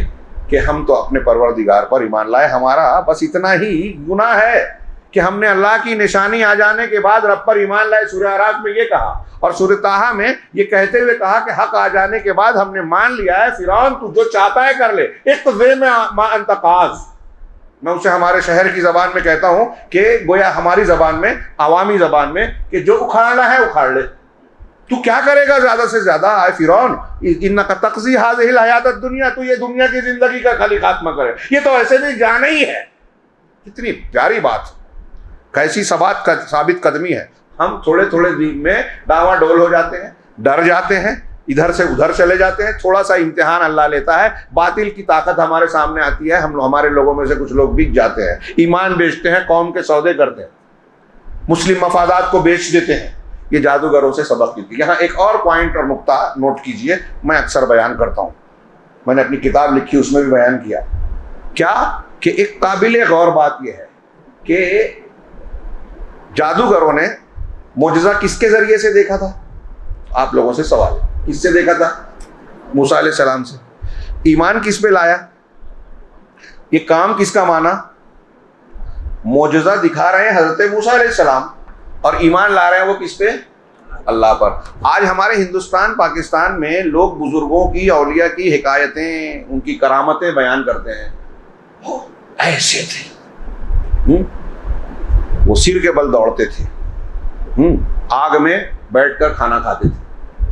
کہ ہم تو اپنے پروردگار پر ایمان لائے، ہمارا بس اتنا ہی گناہ ہے کہ ہم نے اللہ کی نشانی آ جانے کے بعد رب پر ایمان لائے۔ سورہ اعراف میں یہ کہا اور سورہ طٰہٰ میں یہ کہتے ہوئے کہا کہ حق آ جانے کے بعد ہم نے مان لیا ہے، فرعون تو جو چاہتا ہے کر لے، اقضِ ما انت قاض۔ میں اسے ہمارے شہر کی زبان میں کہتا ہوں کہ گویا ہماری زبان میں، عوامی زبان میں، کہ جو اکھاڑنا ہے اکھاڑ لے، تو کیا کرے گا زیادہ سے زیادہ؟ اے فرعون انک تقضی هذه الحیات الدنیا، تو یہ دنیا کی زندگی کا خالی خاتمہ کرے، یہ تو ایسے بھی جانا ہی ہے۔ کتنی پیاری بات، کیسی ثابت قدمی ہے۔ ہم تھوڑے تھوڑے دن میں ڈاواں ڈول ہو جاتے ہیں، ڈر جاتے ہیں، ادھر سے ادھر چلے جاتے ہیں، تھوڑا سا امتحان اللہ لیتا ہے، باطل کی طاقت ہمارے سامنے آتی ہے، ہمارے لوگوں میں سے کچھ لوگ بک جاتے ہیں، ایمان بیچتے ہیں، قوم کے سودے کرتے ہیں، مسلم مفادات کو بیچ دیتے ہیں۔ یہ جادوگروں سے سبق لیتی ہے۔ یہاں ایک اور پوائنٹ اور نقطہ نوٹ کیجئے، میں اکثر بیان کرتا ہوں، میں نے اپنی کتاب لکھی اس میں بھی بیان کیا، کیا کہ ایک قابل غور بات یہ ہے کہ جادوگروں نے معجزہ کس کے ذریعے سے دیکھا تھا؟ آپ لوگوں سے سوال ہے، کس سے دیکھا تھا؟ موسیٰ علیہ السلام سے۔ ایمان کس پہ لایا؟ یہ کام کس کا مانا؟ معجزہ دکھا رہے ہیں حضرت موسیٰ علیہ السلام اور ایمان لا رہے ہیں وہ کس پہ؟ اللہ پر۔ آج ہمارے ہندوستان پاکستان میں لوگ بزرگوں کی، اولیاء کی حکایتیں، ان کی کرامتیں بیان کرتے ہیں، وہ ایسے تھے، وہ سر کے بل دوڑتے تھے، آگ میں بیٹھ کر کھانا کھاتے تھے،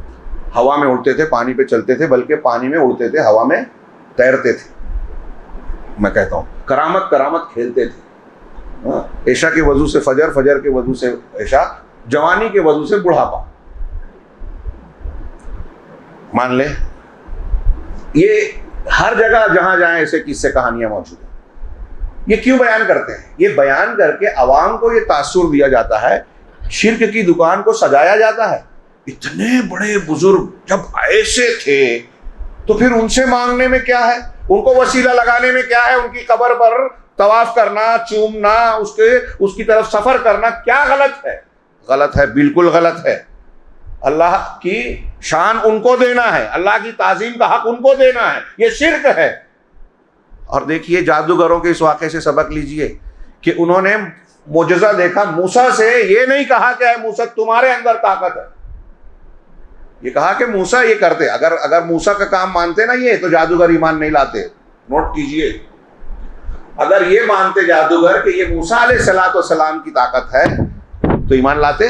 ہوا میں اڑتے تھے، پانی پہ چلتے تھے، بلکہ پانی میں اڑتے تھے، ہوا میں تیرتے تھے۔ میں کہتا ہوں کرامت کرامت کھیلتے تھے، عشاء کے وضو سے فجر، فجر کے وضو سے عشاء، جوانی کے وضو سے بڑھاپا۔ مان لیں یہ ہر جگہ جہاں جائیں ایسے قصے کہانیاں موجود ہیں۔ یہ کیوں بیان کرتے ہیں؟ یہ بیان کر کے عوام کو یہ تاثر دیا جاتا ہے، شرک کی دکان کو سجایا جاتا ہے۔ اتنے بڑے بزرگ جب ایسے تھے تو پھر ان سے مانگنے میں کیا ہے؟ ان کو وسیلہ لگانے میں کیا ہے؟ ان کی قبر پر طواف کرنا، چومنا، اس کی طرف سفر کرنا کیا غلط ہے؟ غلط ہے، بالکل غلط ہے۔ اللہ کی شان ان کو دینا ہے، اللہ کی تعظیم کا حق ان کو دینا ہے، یہ شرک ہے۔ اور دیکھیے جادوگروں کے اس واقعے سے سبق لیجئے کہ انہوں نے معجزہ دیکھا، موسیٰ سے یہ نہیں کہا کہ اے موسیٰ تمہارے اندر طاقت ہے، یہ کہا کہ موسیٰ یہ کرتے۔ اگر موسیٰ کا کام مانتے نا یہ، تو جادوگر ایمان نہیں لاتے۔ نوٹ کیجئے، اگر یہ مانتے جادوگر کہ یہ موسیٰ علیہ السلام کی طاقت ہے تو ایمان لاتے؟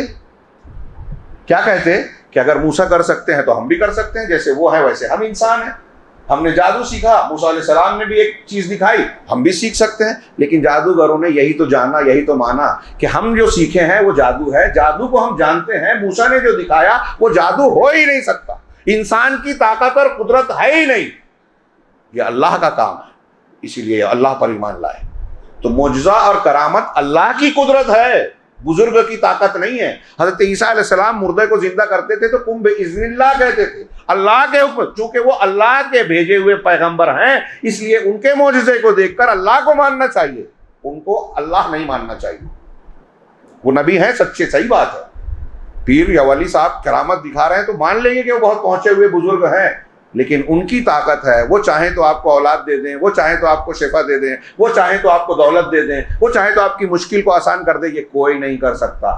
کیا کہتے کہ اگر موسیٰ کر سکتے ہیں تو ہم بھی کر سکتے ہیں، جیسے وہ ہیں ویسے ہم انسان ہیں، ہم نے جادو سیکھا، موسیٰ علیہ السلام نے بھی ایک چیز دکھائی، ہم بھی سیکھ سکتے ہیں۔ لیکن جادوگروں نے یہی تو جانا، یہی تو مانا کہ ہم جو سیکھے ہیں وہ جادو ہے، جادو کو ہم جانتے ہیں، موسیٰ نے جو دکھایا وہ جادو ہو ہی نہیں سکتا، انسان کی طاقت اور قدرت ہے ہی نہیں، یہ اللہ کا کام ہے، اسی لیے اللہ پر ایمان لائے۔ تو معجزہ اور کرامت اللہ کی قدرت ہے، بزرگ کی طاقت نہیں ہے۔ حضرت عیسیٰ علیہ السلام مردے کو زندہ کرتے تھے تو قم بإذن اللہ کہتے تھے، اللہ کے حکم، چونکہ وہ اللہ کے بھیجے ہوئے پیغمبر ہیں، اس لیے ان کے معجزے کو دیکھ کر اللہ کو ماننا چاہیے، ان کو اللہ نہیں ماننا چاہیے۔ وہ نبی ہیں سچے، صحیح بات ہے، پیر یا ولی صاحب کرامت دکھا رہے ہیں تو مان لیں گے کہ وہ بہت پہنچے ہوئے بزرگ ہیں، لیکن ان کی طاقت ہے، وہ چاہیں تو آپ کو اولاد دے دیں، وہ چاہیں تو آپ کو شفا دے دیں، وہ چاہیں تو آپ کو دولت دے دیں، وہ چاہیں تو آپ کی مشکل کو آسان کر دیں، یہ کوئی نہیں کر سکتا۔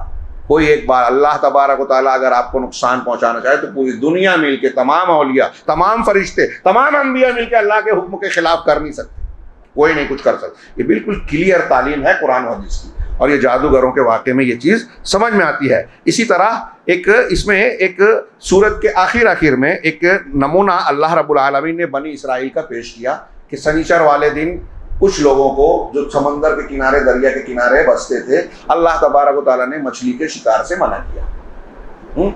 کوئی ایک بار اللہ تبارک و تعالیٰ اگر آپ کو نقصان پہنچانا چاہے تو پوری دنیا مل کے، تمام اولیاء، تمام فرشتے، تمام انبیاء مل کے اللہ کے حکم کے خلاف کر نہیں سکتے، کوئی نہیں کچھ کر سکتا۔ یہ بالکل کلیئر تعلیم ہے قرآن و حدیث کی، اور یہ جادوگروں کے واقعے میں یہ چیز سمجھ میں آتی ہے۔ اسی طرح اس میں ایک سورت کے آخر میں ایک نمونہ اللہ رب العالمین نے بنی اسرائیل کا پیش کیا کہ سنیچر والے دن کچھ لوگوں کو جو سمندر کے کنارے، دریا کے کنارے بستے تھے، اللہ تبارک و تعالیٰ نے مچھلی کے شکار سے منع کیا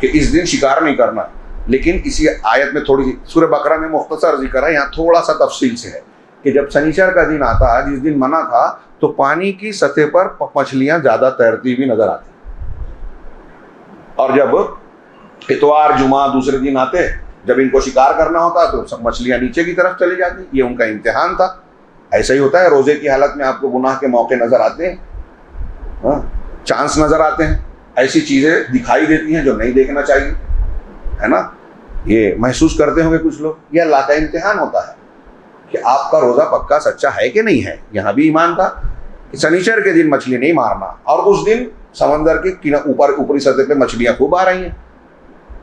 کہ اس دن شکار نہیں کرنا۔ لیکن اسی آیت میں تھوڑی سی، سورہ بقرہ میں مختصر ذکر ہے، یہاں تھوڑا سا تفصیل سے ہے کہ جب سنیچر کا دن آتا، جس دن منع تھا، تو پانی کی سطح پر مچھلیاں زیادہ تیرتی ہوئی نظر آتی، اور جب اتوار جمعہ دوسرے دن آتے، جب ان کو شکار کرنا ہوتا تو سب مچھلیاں نیچے کی طرف چلی جاتی. یہ ان کا امتحان تھا. ایسا ہی ہوتا ہے روزے کی حالت میں آپ کو گناہ کے موقع نظر آتے ہیں، چانس نظر آتے ہیں، ایسی چیزیں دکھائی دیتی ہیں جو نہیں دیکھنا چاہیے، ہے نا. یہ محسوس کرتے ہوں گے کچھ لوگ. یہ اللہ کا امتحان ہوتا ہے کہ آپ کا روزہ پکا سچا ہے کہ نہیں ہے. یہاں بھی ایمان تھا کہ سنیچر کے دن مچھلی نہیں مارنا، اور اس دن سمندر کے اوپری سطح پہ مچھلیاں خوب آ رہی ہیں.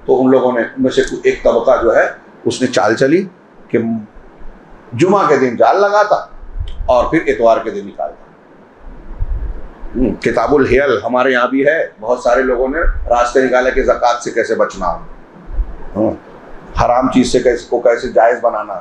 تو ان لوگوں نے میں سے ایک طبقہ جو ہے اس نے چال چلی کہ جمعہ کے دن جال لگاتا اور پھر اتوار کے دن نکالتا. کتاب الحیل ہمارے یہاں بھی ہے. بہت سارے لوگوں نے راستے نکالے کہ زکوٰۃ سے کیسے بچنا، حرام چیز سے کیسے جائز بنانا،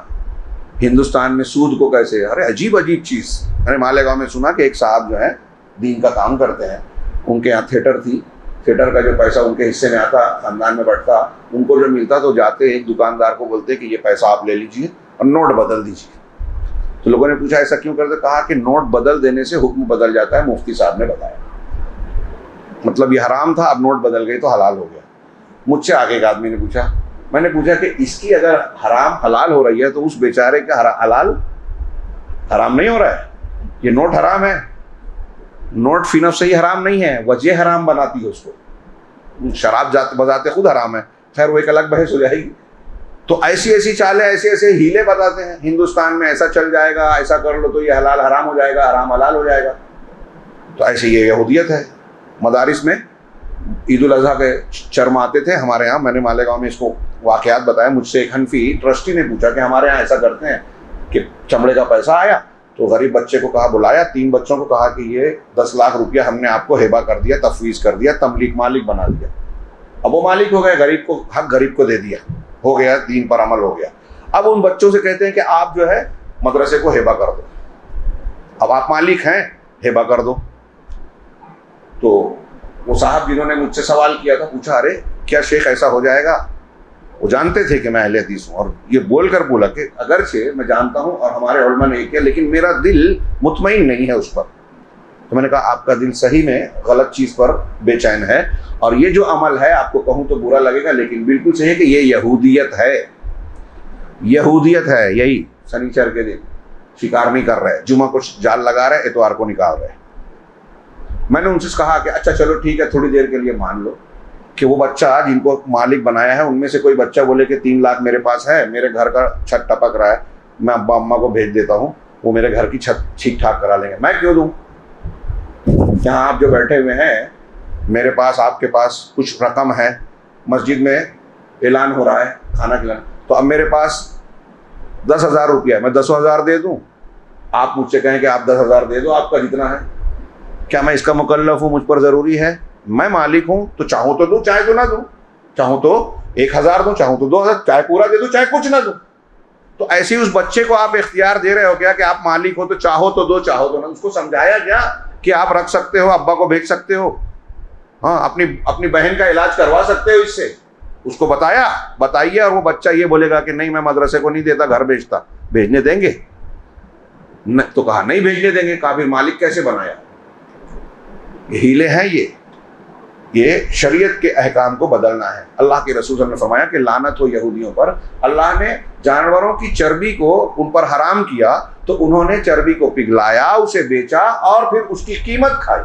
ہندوستان میں سود کو کیسے. ارے عجیب عجیب چیز. میں نے مالیگاؤں میں سنا کہ ایک صاحب جو ہے دین کا کام کرتے ہیں، ان کے یہاں تھیٹر تھی. تھیٹر کا جو پیسہ ان کے حصے میں آتا، خاندان میں بٹتا، ان کو جو ملتا تو جاتے ایک دکاندار کو بولتے کہ یہ پیسہ آپ لے لیجئے اور نوٹ بدل دیجیے. تو لوگوں نے پوچھا ایسا کیوں کرتے؟ کہا کہ نوٹ بدل دینے سے حکم بدل جاتا ہے، مفتی صاحب نے بتایا. مطلب یہ حرام تھا، اب نوٹ بدل گئی تو حلال ہو گیا. مجھ سے آگے ایک آدمی نے پوچھا، میں نے پوچھا کہ اس کی اگر حرام حلال ہو رہی ہے تو اس بیچارے کا حلال حرام نہیں ہو رہا ہے؟ یہ نوٹ حرام ہے. نوٹ فی نفس ہی حرام نہیں ہے، وجہ حرام بناتی ہے اس کو. شراب بذات خود حرام ہے، خیر وہ ایک الگ بحث ہو جائے گی. تو ایسی ایسی چالیں، ایسے ایسے ہیلے بتاتے ہیں. ہندوستان میں ایسا چل جائے گا، ایسا کر لو تو یہ حلال حرام ہو جائے گا، حرام حلال ہو جائے گا. تو ایسے یہ یہودیت ہے. مدارس میں عید الاضحیٰ کے چرم آتے تھے ہمارے یہاں. میں نے مالیگاؤں میں اس کو واقعات بتایا. مجھ سے ایک حنفی ٹرسٹی نے پوچھا کہ ہمارے یہاں ایسا کرتے ہیں کہ چمڑے کا پیسہ آیا تو غریب بچے کو کہا، بلایا 3 بچوں کو، کہا کہ یہ 10 لاکھ روپیہ ہم نے آپ کو ہبہ کر دیا، تفویض کر دیا، تملیک مالک بنا دیا. اب وہ مالک ہو گئے، غریب کو حق غریب کو دے دیا، ہو گیا، دین پر عمل ہو گیا. اب ان بچوں سے کہتے ہیں کہ آپ جو ہے مدرسے کو ہبہ کر دو. اب آپ مالک ہیں، ہبہ کر دو. تو وہ صاحب جنہوں نے مجھ سے سوال کیا تھا، پوچھا ارے کیا شیخ ایسا ہو جائے گا؟ وہ جانتے تھے کہ میں اہل حدیث ہوں، اور یہ بول کر بولا کہ اگرچہ میں جانتا ہوں اور ہمارے علماء نے کیا، لیکن میرا دل مطمئن نہیں ہے اس پر. تو میں نے کہا آپ کا دل صحیح میں غلط چیز پر بے چین ہے، اور یہ جو عمل ہے آپ کو کہوں تو برا لگے گا، لیکن بالکل صحیح ہے کہ یہ یہودیت ہے. یہودیت ہے. یہی سنیچر کے دن شکار نہیں کر رہے، جمعہ کو جال لگا رہے، اتوار کو نکال رہے. میں نے ان سے کہا کہ اچھا چلو ٹھیک ہے، تھوڑی دیر کے لیے مان لو کہ وہ بچہ جن کو مالک بنایا ہے ان میں سے کوئی بچہ بولے کہ 3 لاکھ میرے پاس ہے، میرے گھر کا چھت ٹپک رہا ہے، میں ابا اماں کو بھیج دیتا ہوں، وہ میرے گھر کی چھت ٹھیک ٹھاک کرا لیں گے. میں کیوں دوں؟ یہاں آپ جو بیٹھے ہوئے ہیں، میرے پاس آپ کے پاس کچھ رقم ہے، مسجد میں اعلان ہو رہا ہے کھانا کھلانا، تو اب میرے پاس 10,000 روپیہ ہے، میں 10,000 دے دوں، آپ مجھ سے کہیں کہ آپ 10,000 دے دو، آپ کا جتنا ہے. کیا میں اس کا مکلف ہوں؟ مجھ پر ضروری ہے؟ میں مالک ہوں تو چاہوں تو دوں، چاہے تو نہ دوں. چاہوں تو 1,000 دوں، چاہوں تو 2,000، چاہے پورا دے دوں، چاہے کچھ نہ دوں. تو ایسے ہی اس بچے کو آپ اختیار دے رہے ہو کیا کہ آپ مالک ہو تو چاہو تو دو، چاہو تو نہ. اس کو سمجھایا گیا کہ آپ رکھ سکتے ہو، ابا کو بھیج سکتے ہو، ہاں اپنی بہن کا علاج کروا سکتے ہو اس سے. اس کو بتائیے، اور وہ بچہ یہ بولے گا کہ نہیں میں مدرسے کو نہیں دیتا، گھر بھیجتا. بھیجنے دیں گے؟ تو کہا نہیں بھیجنے دیں گے. کہا پھر مالک کیسے بنایا؟ یہ ہیلے ہیں. یہ شریعت کے احکام کو بدلنا ہے. اللہ کے رسول صلی اللہ علیہ وسلم نے فرمایا کہ لعنت ہو یہودیوں پر. اللہ نے جانوروں کی چربی کو ان پر حرام کیا تو انہوں نے چربی کو پگھلایا، اسے بیچا اور پھر اس کی قیمت کھائی.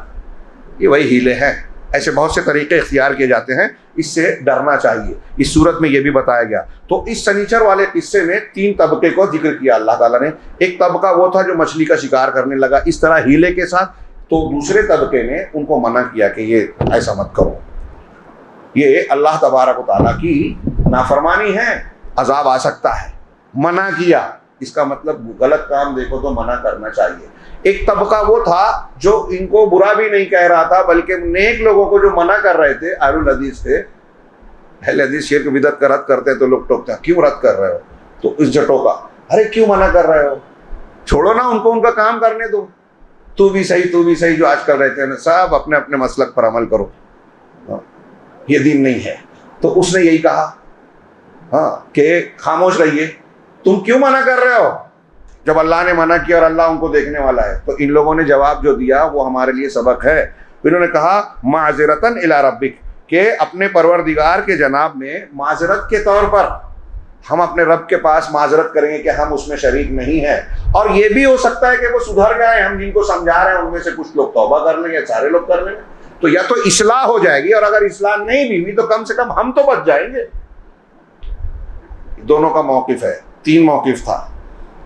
یہ وہی ہیلے ہیں. ایسے بہت سے طریقے اختیار کیے جاتے ہیں. اس سے ڈرنا چاہیے. اس صورت میں یہ بھی بتایا گیا. تو اس سنیچر والے قصے میں 3 طبقے کو ذکر کیا اللہ تعالیٰ نے. ایک طبقہ وہ تھا جو مچھلی کا شکار کرنے لگا اس طرح ہیلے کے ساتھ. تو دوسرے طبقے نے ان کو منع کیا کہ یہ ایسا مت کرو، یہ اللہ تبارک و تعالیٰ کی نافرمانی ہے، عذاب آ سکتا ہے. منع کیا، اس کا مطلب غلط کام دیکھو تو منع کرنا چاہیے. ایک طبقہ وہ تھا جو ان کو برا بھی نہیں کہہ رہا تھا، بلکہ نیک لوگوں کو جو منع کر رہے تھے، اہل الحدیث تھے. اہل حدیث شرک بدعت کا رد کرتے ہیں تو لوگ ٹوکتے ہیں، کیوں رد کر رہے ہو؟ تو اس جٹوں کا ارے کیوں منع کر رہے ہو؟ چھوڑو نا ان کو، ان کا کام کرنے دو. تو بھی صحیح جو آج کل رہتے ہیں سب اپنے اپنے مسلک پر عمل کرو، یہ دین نہیں ہے. تو اس نے یہی کہا کہ خاموش رہیے، تم کیوں منع کر رہے ہو؟ جب اللہ نے منع کیا اور اللہ ان کو دیکھنے والا ہے. تو ان لوگوں نے جواب جو دیا وہ ہمارے لیے سبق ہے. انہوں نے کہا معذرتاً الی ربک، کہ اپنے پروردگار کے جناب میں معذرت کے طور پر ہم اپنے رب کے پاس معذرت کریں گے کہ ہم اس میں شریک نہیں ہیں. اور یہ بھی ہو سکتا ہے کہ وہ سدھر جائیں، ہم جن کو سمجھا رہے ہیں ان میں سے کچھ لوگ توبہ کر لیں یا سارے لوگ کر لیں، تو یا تو اصلاح ہو جائے گی، اور اگر اصلاح نہیں بھی ہوئی تو کم سے کم ہم تو بچ جائیں گے. دونوں کا موقف ہے، 3 موقف تھا.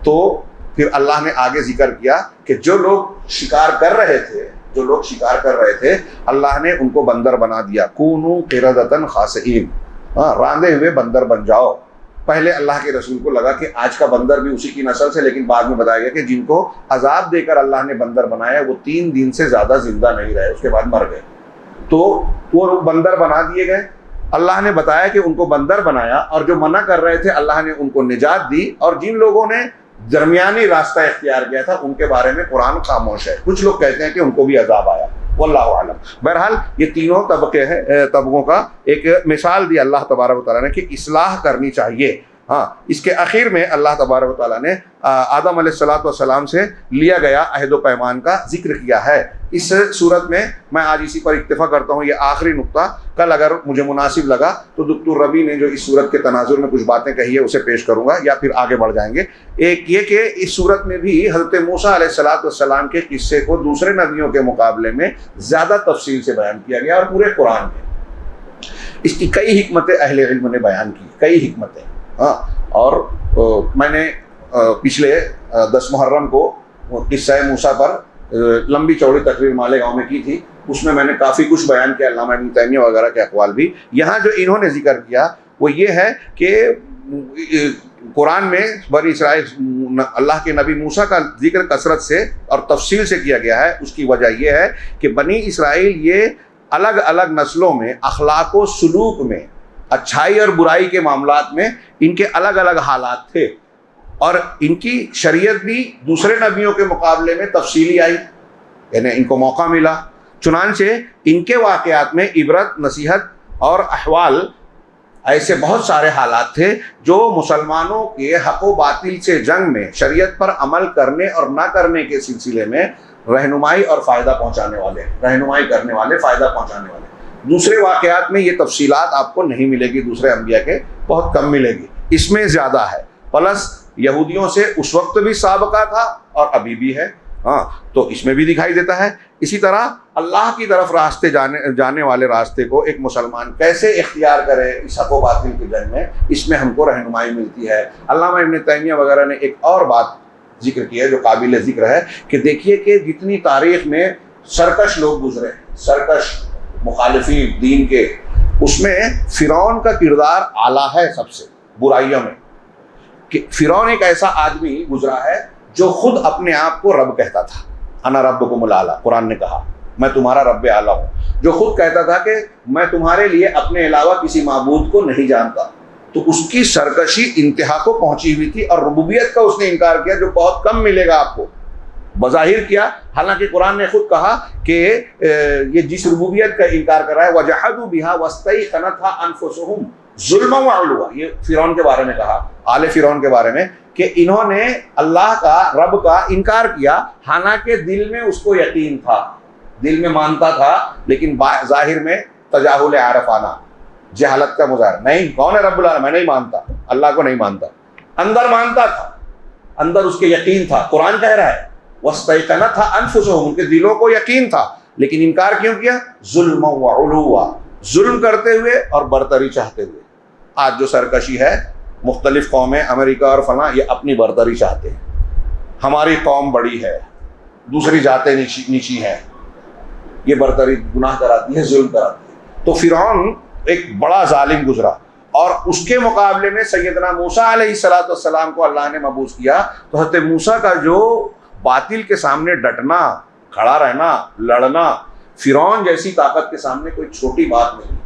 تو پھر اللہ نے آگے ذکر کیا کہ جو لوگ شکار کر رہے تھے اللہ نے ان کو بندر بنا دیا. کونوا قردۃ خاسئین، راندے ہوئے بندر بن جاؤ. پہلے اللہ کے رسول کو لگا کہ آج کا بندر بھی اسی کی نسل سے، لیکن بعد میں بتایا گیا کہ جن کو عذاب دے کر اللہ نے بندر بنایا وہ 3 دن سے زیادہ زندہ نہیں رہے، اس کے بعد مر گئے. تو وہ بندر بنا دیے گئے. اللہ نے بتایا کہ ان کو بندر بنایا، اور جو منع کر رہے تھے اللہ نے ان کو نجات دی. اور جن لوگوں نے درمیانی راستہ اختیار کیا تھا ان کے بارے میں قرآن خاموش ہے. کچھ لوگ کہتے ہیں کہ ان کو بھی عذاب آیا، واللہ اعلم. بہرحال یہ تینوں طبقوں کا ایک مثال دی اللہ تبارک و تعالیٰ نے کہ اصلاح کرنی چاہیے. ہاں، اس کے اخیر میں اللہ تبارک و تعالیٰ نے آدم علیہ السلام سے لیا گیا عہد و پیمان کا ذکر کیا ہے. اس صورت میں میں آج اسی پر اکتفا کرتا ہوں. یہ آخری نقطہ، کل اگر مجھے مناسب لگا تو دکتور ربی نے جو اس صورت کے تناظر میں کچھ باتیں کہی ہے اسے پیش کروں گا، یا پھر آگے بڑھ جائیں گے. ایک یہ کہ اس صورت میں بھی حضرت موسیٰ علیہ السلام کے قصے کو دوسرے نبیوں کے مقابلے میں زیادہ تفصیل سے بیان کیا گیا، اور پورے قرآن میں اس کی کئی حکمتیں اہل علم نے بیان کی، کئی حکمتیں. ہاں، اور میں نے پچھلے 10 محرم کو قصہ موسیٰ پر لمبی چوڑی تقریر مالیگاؤں میں کی تھی. اس میں نے کافی کچھ بیان کیا، علامہ ابن تیمیہ وغیرہ کے اقوال بھی. یہاں جو انہوں نے ذکر کیا وہ یہ ہے کہ قرآن میں بنی اسرائیل اللہ کے نبی موسیٰ کا ذکر کثرت سے اور تفصیل سے کیا گیا ہے. اس کی وجہ یہ ہے کہ بنی اسرائیل یہ الگ الگ نسلوں میں اخلاق و سلوک میں، اچھائی اور برائی کے معاملات میں ان کے الگ الگ حالات تھے، اور ان کی شریعت بھی دوسرے نبیوں کے مقابلے میں تفصیلی آئی، یعنی ان کو موقع ملا. چنانچہ ان کے واقعات میں عبرت، نصیحت اور احوال، ایسے بہت سارے حالات تھے جو مسلمانوں کے حق و باطل سے جنگ میں شریعت پر عمل کرنے اور نہ کرنے کے سلسلے میں رہنمائی اور فائدہ پہنچانے والے، رہنمائی کرنے والے، فائدہ پہنچانے والے. دوسرے واقعات میں یہ تفصیلات آپ کو نہیں ملے گی، دوسرے انبیاء کے بہت کم ملے گی. اس میں زیادہ ہے. پلس یہودیوں سے اس وقت بھی سابقہ تھا اور ابھی بھی ہے. ہاں، تو اس میں بھی دکھائی دیتا ہے. اسی طرح اللہ کی طرف راستے جانے والے راستے کو ایک مسلمان کیسے اختیار کرے اس حق و باطل کی جنگ میں، اس میں ہم کو رہنمائی ملتی ہے. علامہ ابن تیمیہ وغیرہ نے ایک اور بات ذکر کی ہے جو قابل ذکر ہے کہ دیکھیے کہ جتنی تاریخ میں سرکش لوگ گزرے، سرکش مخالفین دین کے، اس میں فرعون کا کردار اعلیٰ ہے سب سے برائیوں میں. کہ فرعون ایک ایسا آدمی گزرا ہے جو خود اپنے آپ کو رب کہتا تھا. انا ربکم الاعلی، قرآن نے کہا میں تمہارا رب اعلیٰ ہوں. جو خود کہتا تھا کہ میں تمہارے لیے اپنے علاوہ کسی معبود کو نہیں جانتا. تو اس کی سرکشی انتہا کو پہنچی ہوئی تھی، اور ربوبیت کا اس نے انکار کیا جو بہت کم ملے گا آپ کو. بظاہر کیا، حالانکہ قرآن نے خود کہا کہ یہ جس ربوبیت کا انکار کر رہا ہے وَجَحَدُوا بِهَا وَاسْتَيْقَنَتْهَا أَنفُسُهُمْ ظُلْمًا وَعُلُوًّا، یہ فرعون کے بارے میں کہا، آل فرعون کے بارے میں، کہ انہوں نے اللہ کا، رب کا انکار کیا، حالانکہ دل میں اس کو یقین تھا، دل میں مانتا تھا، لیکن ظاہر میں تجاہل عارفانہ، جہالت کا مظاہرہ. نہیں، کون ہے رب العالمین؟ میں نہیں مانتا، اللہ کو نہیں مانتا. اندر مانتا تھا، اندر اس کے یقین تھا. قرآن کہہ رہا ہے وَاسْتَيْقَنَتْهَا أَنفُسُهُمْ، ان کے دلوں کو یقین تھا، لیکن انکار کیوں کیا؟ ظُلْمًا وَعُلُوًّا، ظلم کرتے ہوئے اور برتری چاہتے ہوئے. آج جو سرکشی ہے، مختلف قومیں، امریکہ اور فلاں، یہ اپنی برتری چاہتے ہیں. ہماری قوم بڑی ہے، دوسری ذاتیں نیچی ہیں، یہ برتری گناہ کراتی ہے، ظلم کراتی ہے. تو فرعون ایک بڑا ظالم گزرا، اور اس کے مقابلے میں سیدنا موسیٰ علیہ السلام کو اللہ نے مبعوث کیا. تو حضرت موسیٰ کا جو باطل کے سامنے ڈٹنا، کھڑا رہنا، لڑنا، فرعون جیسی طاقت کے سامنے کوئی چھوٹی بات نہیں،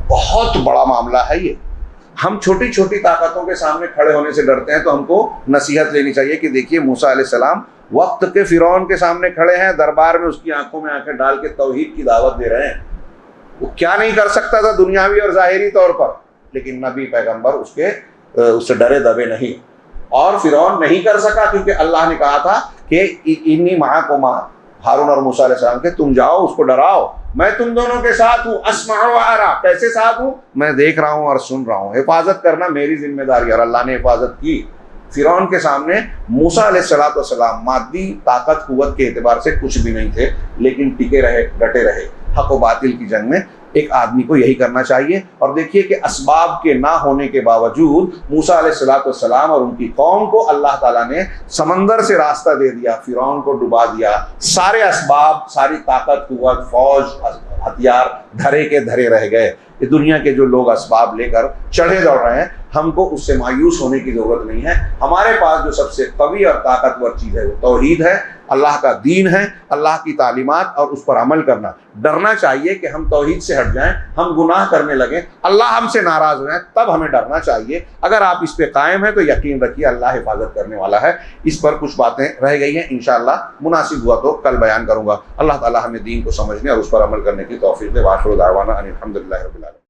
بہت بڑا معاملہ ہے یہ. ہم چھوٹی چھوٹی طاقتوں کے سامنے کھڑے ہونے سے ڈرتے ہیں. تو ہم کو نصیحت لینی چاہیے کہ دیکھیے موسیٰ علیہ السلام وقت کے فرعون کے سامنے کھڑے ہیں، دربار میں اس کی آنکھوں میں آنکھیں ڈال کے توحید کی دعوت دے رہے ہیں. وہ کیا نہیں کر سکتا تھا دنیاوی اور ظاہری طور پر، لیکن نبی پیغمبر اس سے ڈرے دبے نہیں. اور فرعون نہیں کر سکا کیونکہ اللہ نے کہا تھا کہ انی معکما، ہارون اور موسیٰ علیہ السلام کے تم جاؤ اس کو ڈراؤ، میں تم دونوں کے ساتھ ہوں، اسمع و ارا، کیسے ساتھ ہوں؟ میں دیکھ رہا ہوں اور سن رہا ہوں، حفاظت کرنا میری ذمہ داری ہے۔ اور اللہ نے حفاظت کی۔ فرعون کے سامنے موسیٰ علیہ السلام مادی طاقت قوت کے اعتبار سے کچھ بھی نہیں تھے، لیکن ٹکے رہے، ڈٹے رہے حق و باطل کی جنگ میں۔ ایک آدمی کو یہی کرنا چاہیے۔ اور دیکھیے کہ اسباب کے نہ ہونے کے باوجود موسیٰ علیہ السلام اور ان کی قوم کو اللہ تعالیٰ نے سمندر سے راستہ دے دیا، فرعون کو ڈبا دیا۔ سارے اسباب، ساری طاقت قوت، فوج، ہتھیار دھرے کے دھرے رہ گئے۔ یہ دنیا کے جو لوگ اسباب لے کر چڑھے دوڑ رہے ہیں، ہم کو اس سے مایوس ہونے کی ضرورت نہیں ہے۔ ہمارے پاس جو سب سے قوی اور طاقتور چیز ہے وہ توحید ہے، اللہ کا دین ہے، اللہ کی تعلیمات اور اس پر عمل کرنا۔ ڈرنا چاہیے کہ ہم توحید سے ہٹ جائیں، ہم گناہ کرنے لگیں، اللہ ہم سے ناراض ہو جائیں، تب ہمیں ڈرنا چاہیے۔ اگر آپ اس پہ قائم ہیں تو یقین رکھیے اللہ حفاظت کرنے والا ہے۔ اس پر کچھ باتیں رہ گئی ہیں، انشاءاللہ مناسب ہوا تو کل بیان کروں گا۔ اللہ تعالی ہمیں دین کو سمجھنے اور اس پر عمل کرنے کی توفیق دے۔ وآخر دعوانا ان الحمدللہ رب العالمین۔